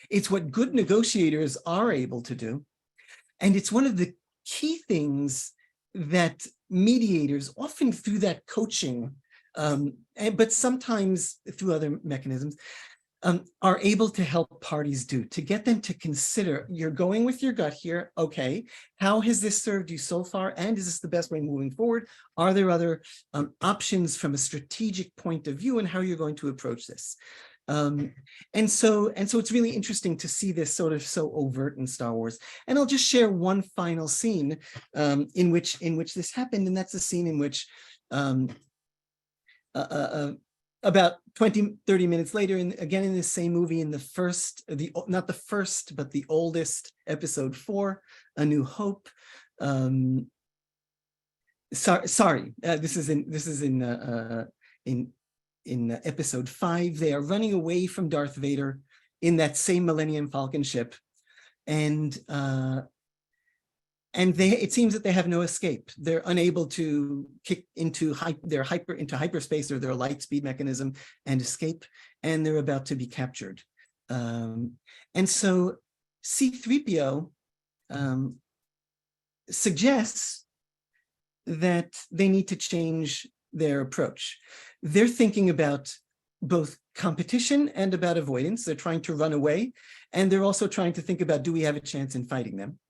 [SPEAKER 3] It's what good negotiators are able to do. And it's one of the key things that mediators, often through that coaching, but sometimes through other mechanisms, are able to help parties do, to get them to consider, you're going with your gut here, okay, how has this served you so far, and is this the best way moving forward? Are there other options from a strategic point of view, and how you're going to approach this? And so it's really interesting to see this sort of so overt in Star Wars. And I'll just share one final scene in which this happened, and that's the scene in which about 20, 30 minutes later, and again in the same movie, in the first, not the first, but the oldest, episode 4, A New Hope. This is in episode 5. They are running away from Darth Vader in that same Millennium Falcon ship, and it seems that they have no escape. They're unable to kick into hyperspace or their light speed mechanism and escape, and they're about to be captured. And so C-3PO suggests that they need to change their approach. They're thinking about both competition and about avoidance. They're trying to run away, and they're also trying to think about, do we have a chance in fighting them?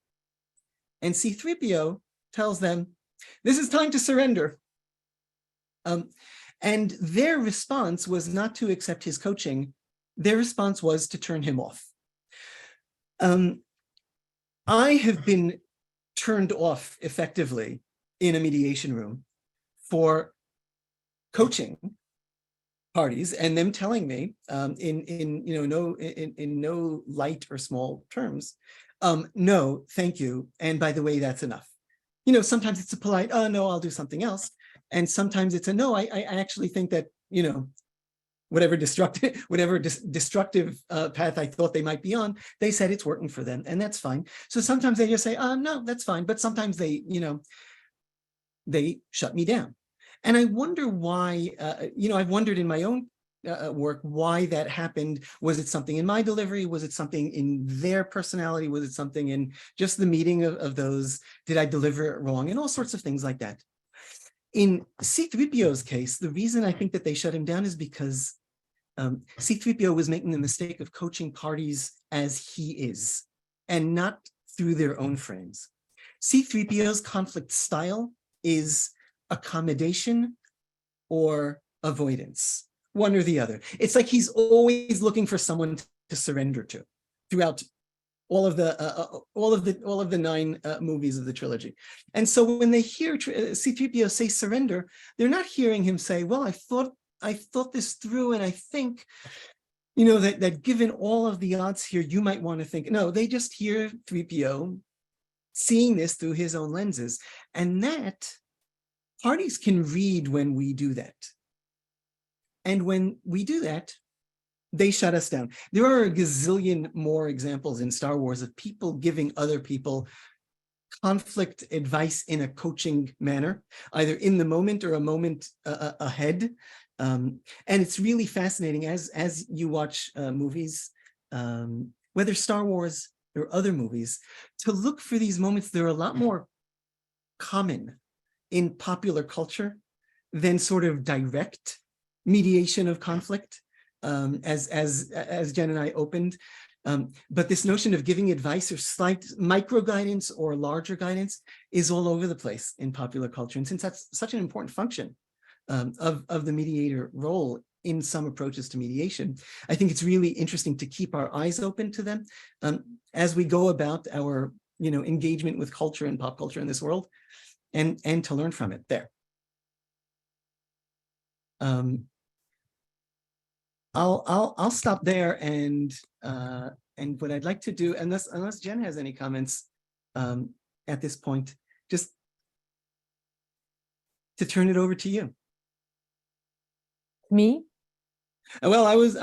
[SPEAKER 3] And C-3PO tells them, this is time to surrender. And their response was not to accept his coaching. Their response was to turn him off. I have been turned off effectively in a mediation room for coaching parties and them telling me in no light or small terms, no, thank you. And by the way, that's enough. Sometimes it's a polite, oh no, I'll do something else. And sometimes it's a no, I actually think that, whatever destructive path I thought they might be on, they said it's working for them, and that's fine. So sometimes they just say, no, that's fine. But sometimes they, they shut me down. And I wonder why, I've wondered in my own work why that happened. Was it something in my delivery? Was it something in their personality? Was it something in just the meeting of those? Did I deliver it wrong? And all sorts of things like that. In C-3PO's case, the reason I think that they shut him down is because C-3PO was making the mistake of coaching parties as he is, and not through their own frames. C-3PO's conflict style is accommodation or avoidance, one or the other. It's like he's always looking for someone to surrender to throughout all of the 9 movies of the trilogy. And so when they hear C-3PO say surrender, they're not hearing him say, well, I thought this through, and I think, that given all of the odds here, you might want to think. No, they just hear 3PO seeing this through his own lenses. And that parties can read when we do that. And when we do that, they shut us down. There are a gazillion more examples in Star Wars of people giving other people conflict advice in a coaching manner, either in the moment or a moment ahead. And it's really fascinating as you watch movies, whether Star Wars or other movies, to look for these moments. They're a lot more common in popular culture than sort of direct mediation of conflict, as Jen and I opened. But this notion of giving advice or slight micro guidance or larger guidance is all over the place in popular culture. And since that's such an important function of the mediator role in some approaches to mediation, I think it's really interesting to keep our eyes open to them as we go about our engagement with culture and pop culture in this world, and to learn from it there. I'll stop there, and what I'd like to do, unless Jen has any comments at this point, just to turn it over to you.
[SPEAKER 4] Me?
[SPEAKER 3] Well, I was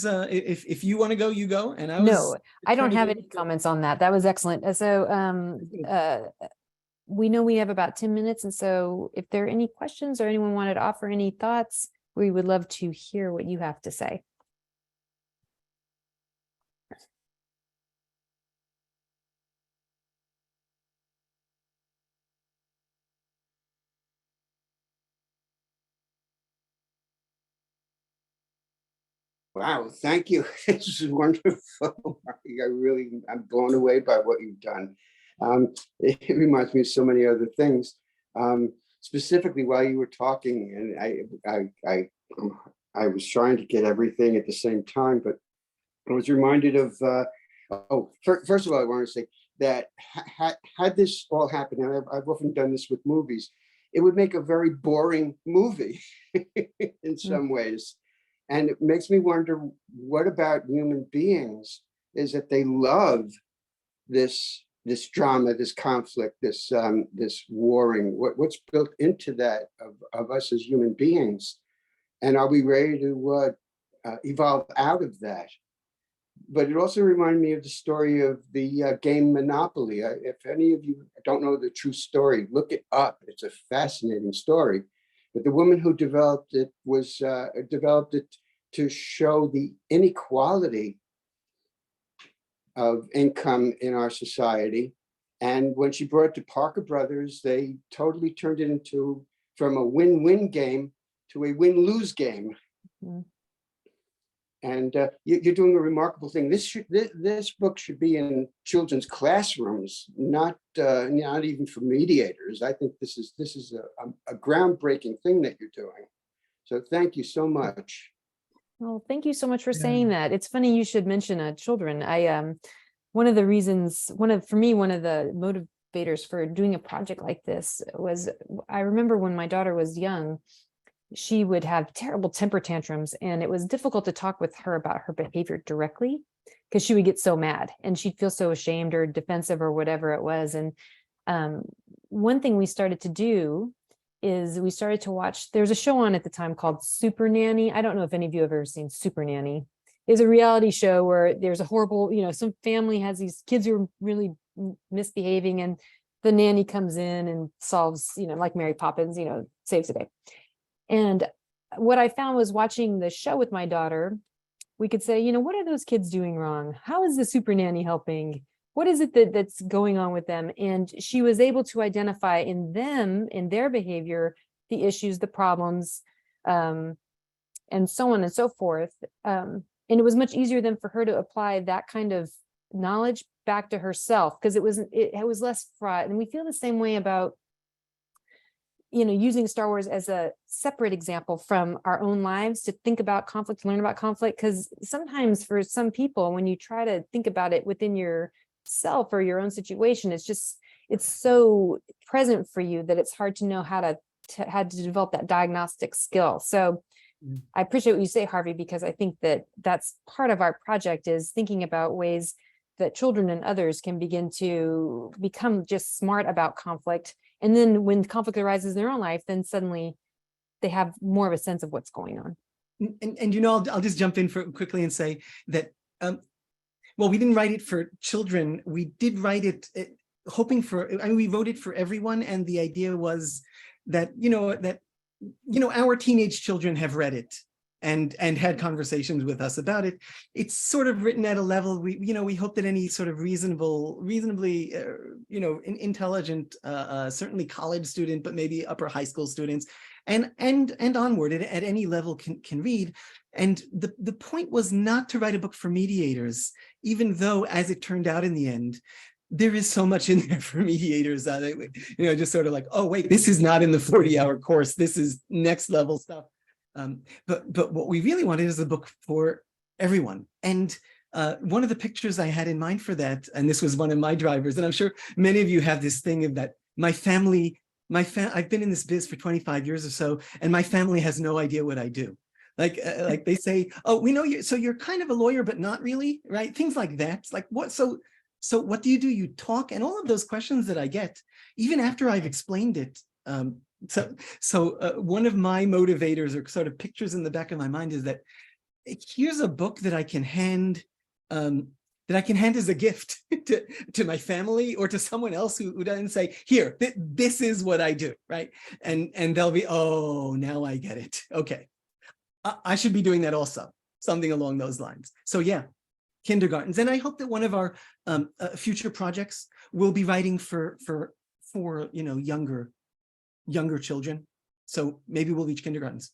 [SPEAKER 3] if you want to go, you go, and
[SPEAKER 4] No, I don't have any comments on that. That was excellent. So we know we have about 10 minutes, and so if there are any questions or anyone wanted to offer any thoughts, we would love to hear what you have to say.
[SPEAKER 8] Wow, thank you. This is wonderful. I'm blown away by what you've done. It reminds me of so many other things. Specifically, while you were talking, and I was trying to get everything at the same time, but I was reminded of. First of all, I want to say that had this all happened, and I've often done this with movies, it would make a very boring movie in some ways. And it makes me wonder, what about human beings is that they love this drama, this conflict, this warring, what's built into that of us as human beings? And are we ready to evolve out of that? But it also reminded me of the story of the game Monopoly. If any of you don't know the true story, look it up. It's a fascinating story. But the woman who developed it developed it to show the inequality of income in our society. And when she brought it to Parker Brothers, they totally turned it into from a win-win game to a win-lose game. Mm-hmm. And you're doing a remarkable thing. This book should be in children's classrooms, not even for mediators. I think this is a groundbreaking thing that you're doing. So thank you so much.
[SPEAKER 4] Well, thank you so much for saying that. It's funny you should mention children. One of the motivators for doing a project like this was, I remember when my daughter was young, she would have terrible temper tantrums, and it was difficult to talk with her about her behavior directly because she would get so mad and she'd feel so ashamed or defensive or whatever it was. And one thing we started to do is we started to watch, there's a show on at the time called Super Nanny. I don't know if any of you have ever seen Super Nanny. It's a reality show where there's a horrible, some family has these kids who are really misbehaving, and the nanny comes in and solves, like Mary Poppins, saves the day. And what I found was watching the show with my daughter, we could say, what are those kids doing wrong? How is the super nanny helping? What is it that's going on with them? And she was able to identify in them, in their behavior, the issues, the problems, and so on and so forth. And it was much easier than for her to apply that kind of knowledge back to herself, because it was less fraught. And we feel the same way about using Star Wars as a separate example from our own lives to think about conflict, learn about conflict. Because sometimes for some people, when you try to think about it within yourself or your own situation, it's so present for you that it's hard to know how to develop that diagnostic skill. So I appreciate what you say, Harvey, because I think that's part of our project, is thinking about ways that children and others can begin to become just smart about conflict. And then when conflict arises in their own life, then suddenly they have more of a sense of what's going on.
[SPEAKER 3] And I'll just jump in quickly and say that, we didn't write it for children. We did write it hoping we wrote it for everyone. And the idea was that, our teenage children have read it and had conversations with us about it. It's sort of written at a level we hope that any sort of reasonably intelligent, certainly college student, but maybe upper high school students and onward at any level can read. And the point was not to write a book for mediators, even though, as it turned out in the end, there is so much in there for mediators. Just sort of like, oh wait, this is not in the 40-hour course. This is next level stuff. But what we really wanted is a book for everyone. And one of the pictures I had in mind for that, and this was one of my drivers, and I'm sure many of you have this thing of that I've been in this biz for 25 years or so, and my family has no idea what I do. Like they say, oh, we know you, so you're kind of a lawyer, but not really, right? Things like that. It's like, what? So what do? You talk, and all of those questions that I get, even after I've explained it. So one of my motivators, or sort of pictures in the back of my mind, is that here's a book that I can hand as a gift to my family or to someone else who doesn't say, here, this is what I do, right? And they'll be, oh, now I get it. Okay, I should be doing that also, something along those lines. So yeah, kindergartens. And I hope that one of our future projects will be writing for younger children. So maybe we'll reach kindergartens.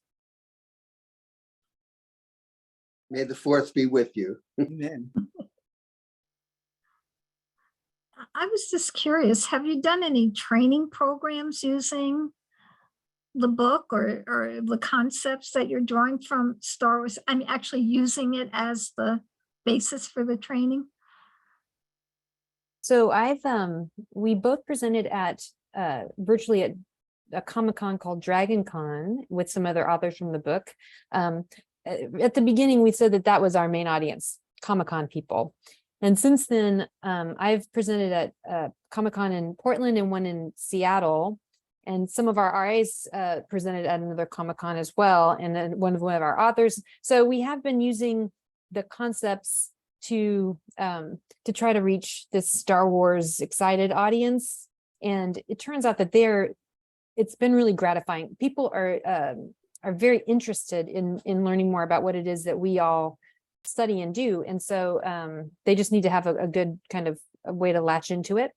[SPEAKER 8] May the fourth be with you.
[SPEAKER 3] Amen.
[SPEAKER 1] I was just curious, have you done any training programs using the book or the concepts that you're drawing from Star Wars? I mean, actually using it as the basis for the training?
[SPEAKER 4] So we both presented at virtually at a Comic-Con called Dragon Con with some other authors from the book. At the beginning, we said that was our main audience, Comic-Con people. And since then, I've presented at Comic-Con in Portland and one in Seattle. And some of our RAs presented at another Comic-Con as well, and then one of our authors. So we have been using the concepts to try to reach this Star Wars excited audience. And it turns out that it's been really gratifying. People are very interested in learning more about what it is that we all study and do. And so they just need to have a good kind of a way to latch into it.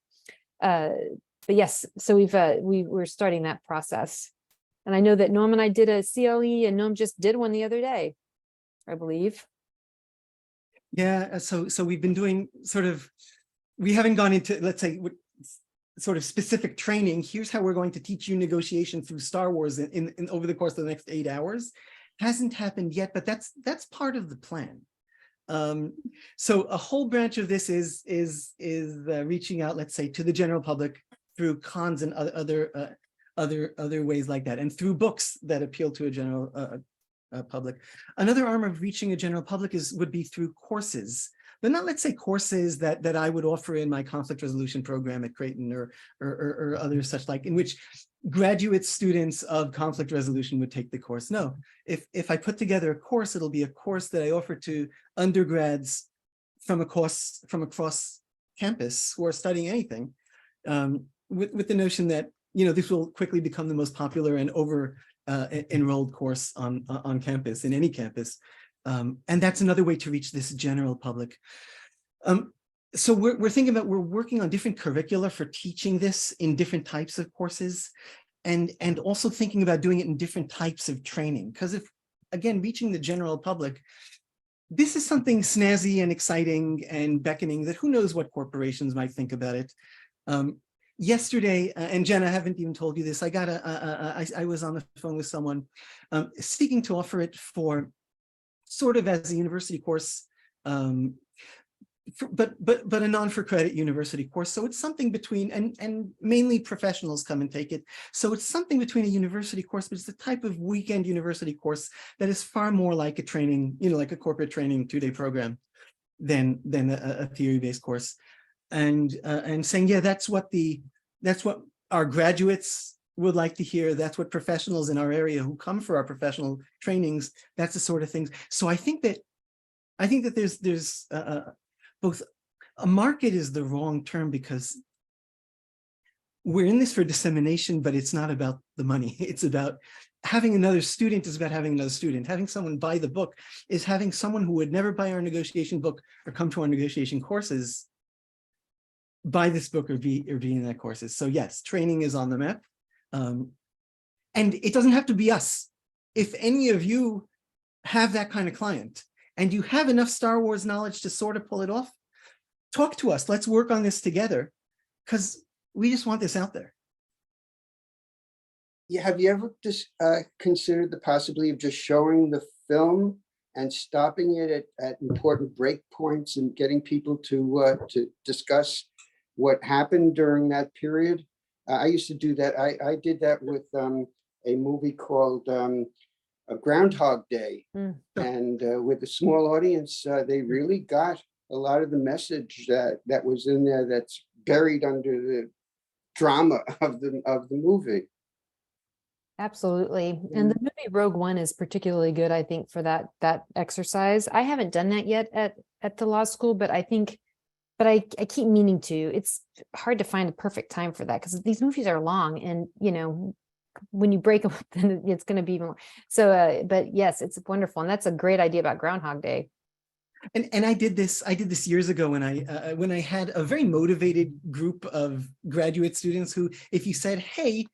[SPEAKER 4] But yes, so we're starting that process. And I know that Noam and I did a CLE, and Noam just did one the other day, I believe.
[SPEAKER 3] Yeah, so we've been doing we haven't gone into, let's say, sort of specific training. Here's how we're going to teach you negotiation through Star Wars in over the course of the next 8 hours. Hasn't happened yet, but that's part of the plan. So a whole branch of this is reaching out, let's say, to the general public through cons and other ways like that, and through books that appeal to a general public. Another arm of reaching a general public would be through courses, but not, let's say, courses that I would offer in my conflict resolution program at Creighton or other such like, in which graduate students of conflict resolution would take the course. No, if I put together a course, it'll be a course that I offer to undergrads from across campus who are studying anything, with the notion that, this will quickly become the most popular and enrolled course on campus, in any campus. And that's another way to reach this general public. So we're thinking about, we're working on different curricula for teaching this in different types of courses, and also thinking about doing it in different types of training. Because again, reaching the general public, this is something snazzy and exciting and beckoning that who knows what corporations might think about it. Yesterday, and Jen, I haven't even told you this, I was on the phone with someone seeking to offer it for sort of as a university course, but a non-for-credit university course. So it's something between, and mainly professionals come and take it. So it's something between a university course, but it's the type of weekend university course that is far more like a training, like a corporate training 2-day program than a theory-based course. And saying, yeah, that's what our graduates would like to hear. That's what professionals in our area who come for our professional trainings, that's the sort of things. So I think that there's both, a market is the wrong term, because we're in this for dissemination, but it's not about the money. It's about having another student is about having another student. Having someone buy the book is having someone who would never buy our negotiation book or come to our negotiation courses buy this book or be in that courses. So yes, training is on the map. And it doesn't have to be us. If any of you have that kind of client and you have enough Star Wars knowledge to sort of pull it off, talk to us. Let's work on this together, because we just want this out there.
[SPEAKER 8] Yeah, have you ever just considered the possibility of just showing the film and stopping it at important break points and getting people to discuss what happened during that period? I used to do that. I did that with a movie called Groundhog Day. And with a small audience, they really got a lot of the message that was in there that's buried under the drama of the movie.
[SPEAKER 4] Absolutely. And the movie Rogue One is particularly good, I think, for that exercise. I haven't done that yet at the law school, but I keep meaning to. It's hard to find a perfect time for that, because these movies are long, and when you break them, then it's going to be more. So, but yes, it's wonderful, and that's a great idea about Groundhog Day.
[SPEAKER 3] And I did this years ago when I had a very motivated group of graduate students who, if you said, hey,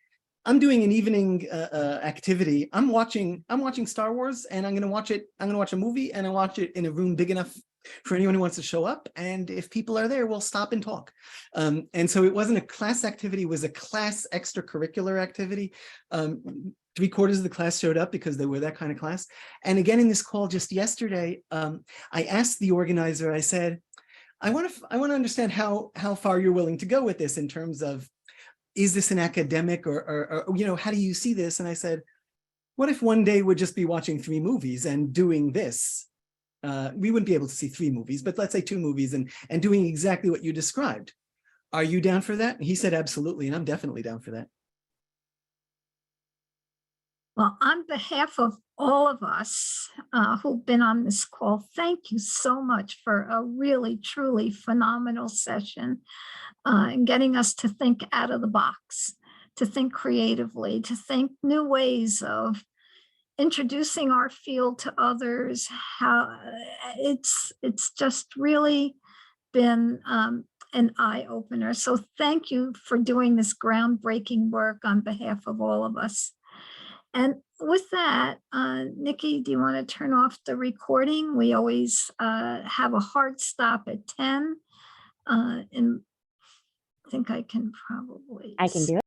[SPEAKER 3] I'm doing an evening activity. I'm watching Star Wars, and I'm gonna watch a movie, and I watch it in a room big enough for anyone who wants to show up. And if people are there, we'll stop and talk. And so it wasn't a class activity, it was a class extracurricular activity. 3/4 of the class showed up because they were that kind of class. And again, in this call just yesterday, I asked the organizer, I said, I want to understand how far you're willing to go with this in terms of, is this an academic or how do you see this? And I said, what if one day we'd just be watching 3 movies and doing this? We wouldn't be able to see 3 movies, but let's say 2 movies and doing exactly what you described. Are you down for that? And he said, absolutely. And I'm definitely down for that.
[SPEAKER 1] Well, on behalf of all of us who've been on this call, thank you so much for a really, truly phenomenal session and getting us to think out of the box, to think creatively, to think new ways of introducing our field to others. How it's just really been an eye-opener. So thank you for doing this groundbreaking work on behalf of all of us. And with that, Nikki, do you want to turn off the recording? We always have a hard stop at 10. And I think I can probably.
[SPEAKER 9] I can do it.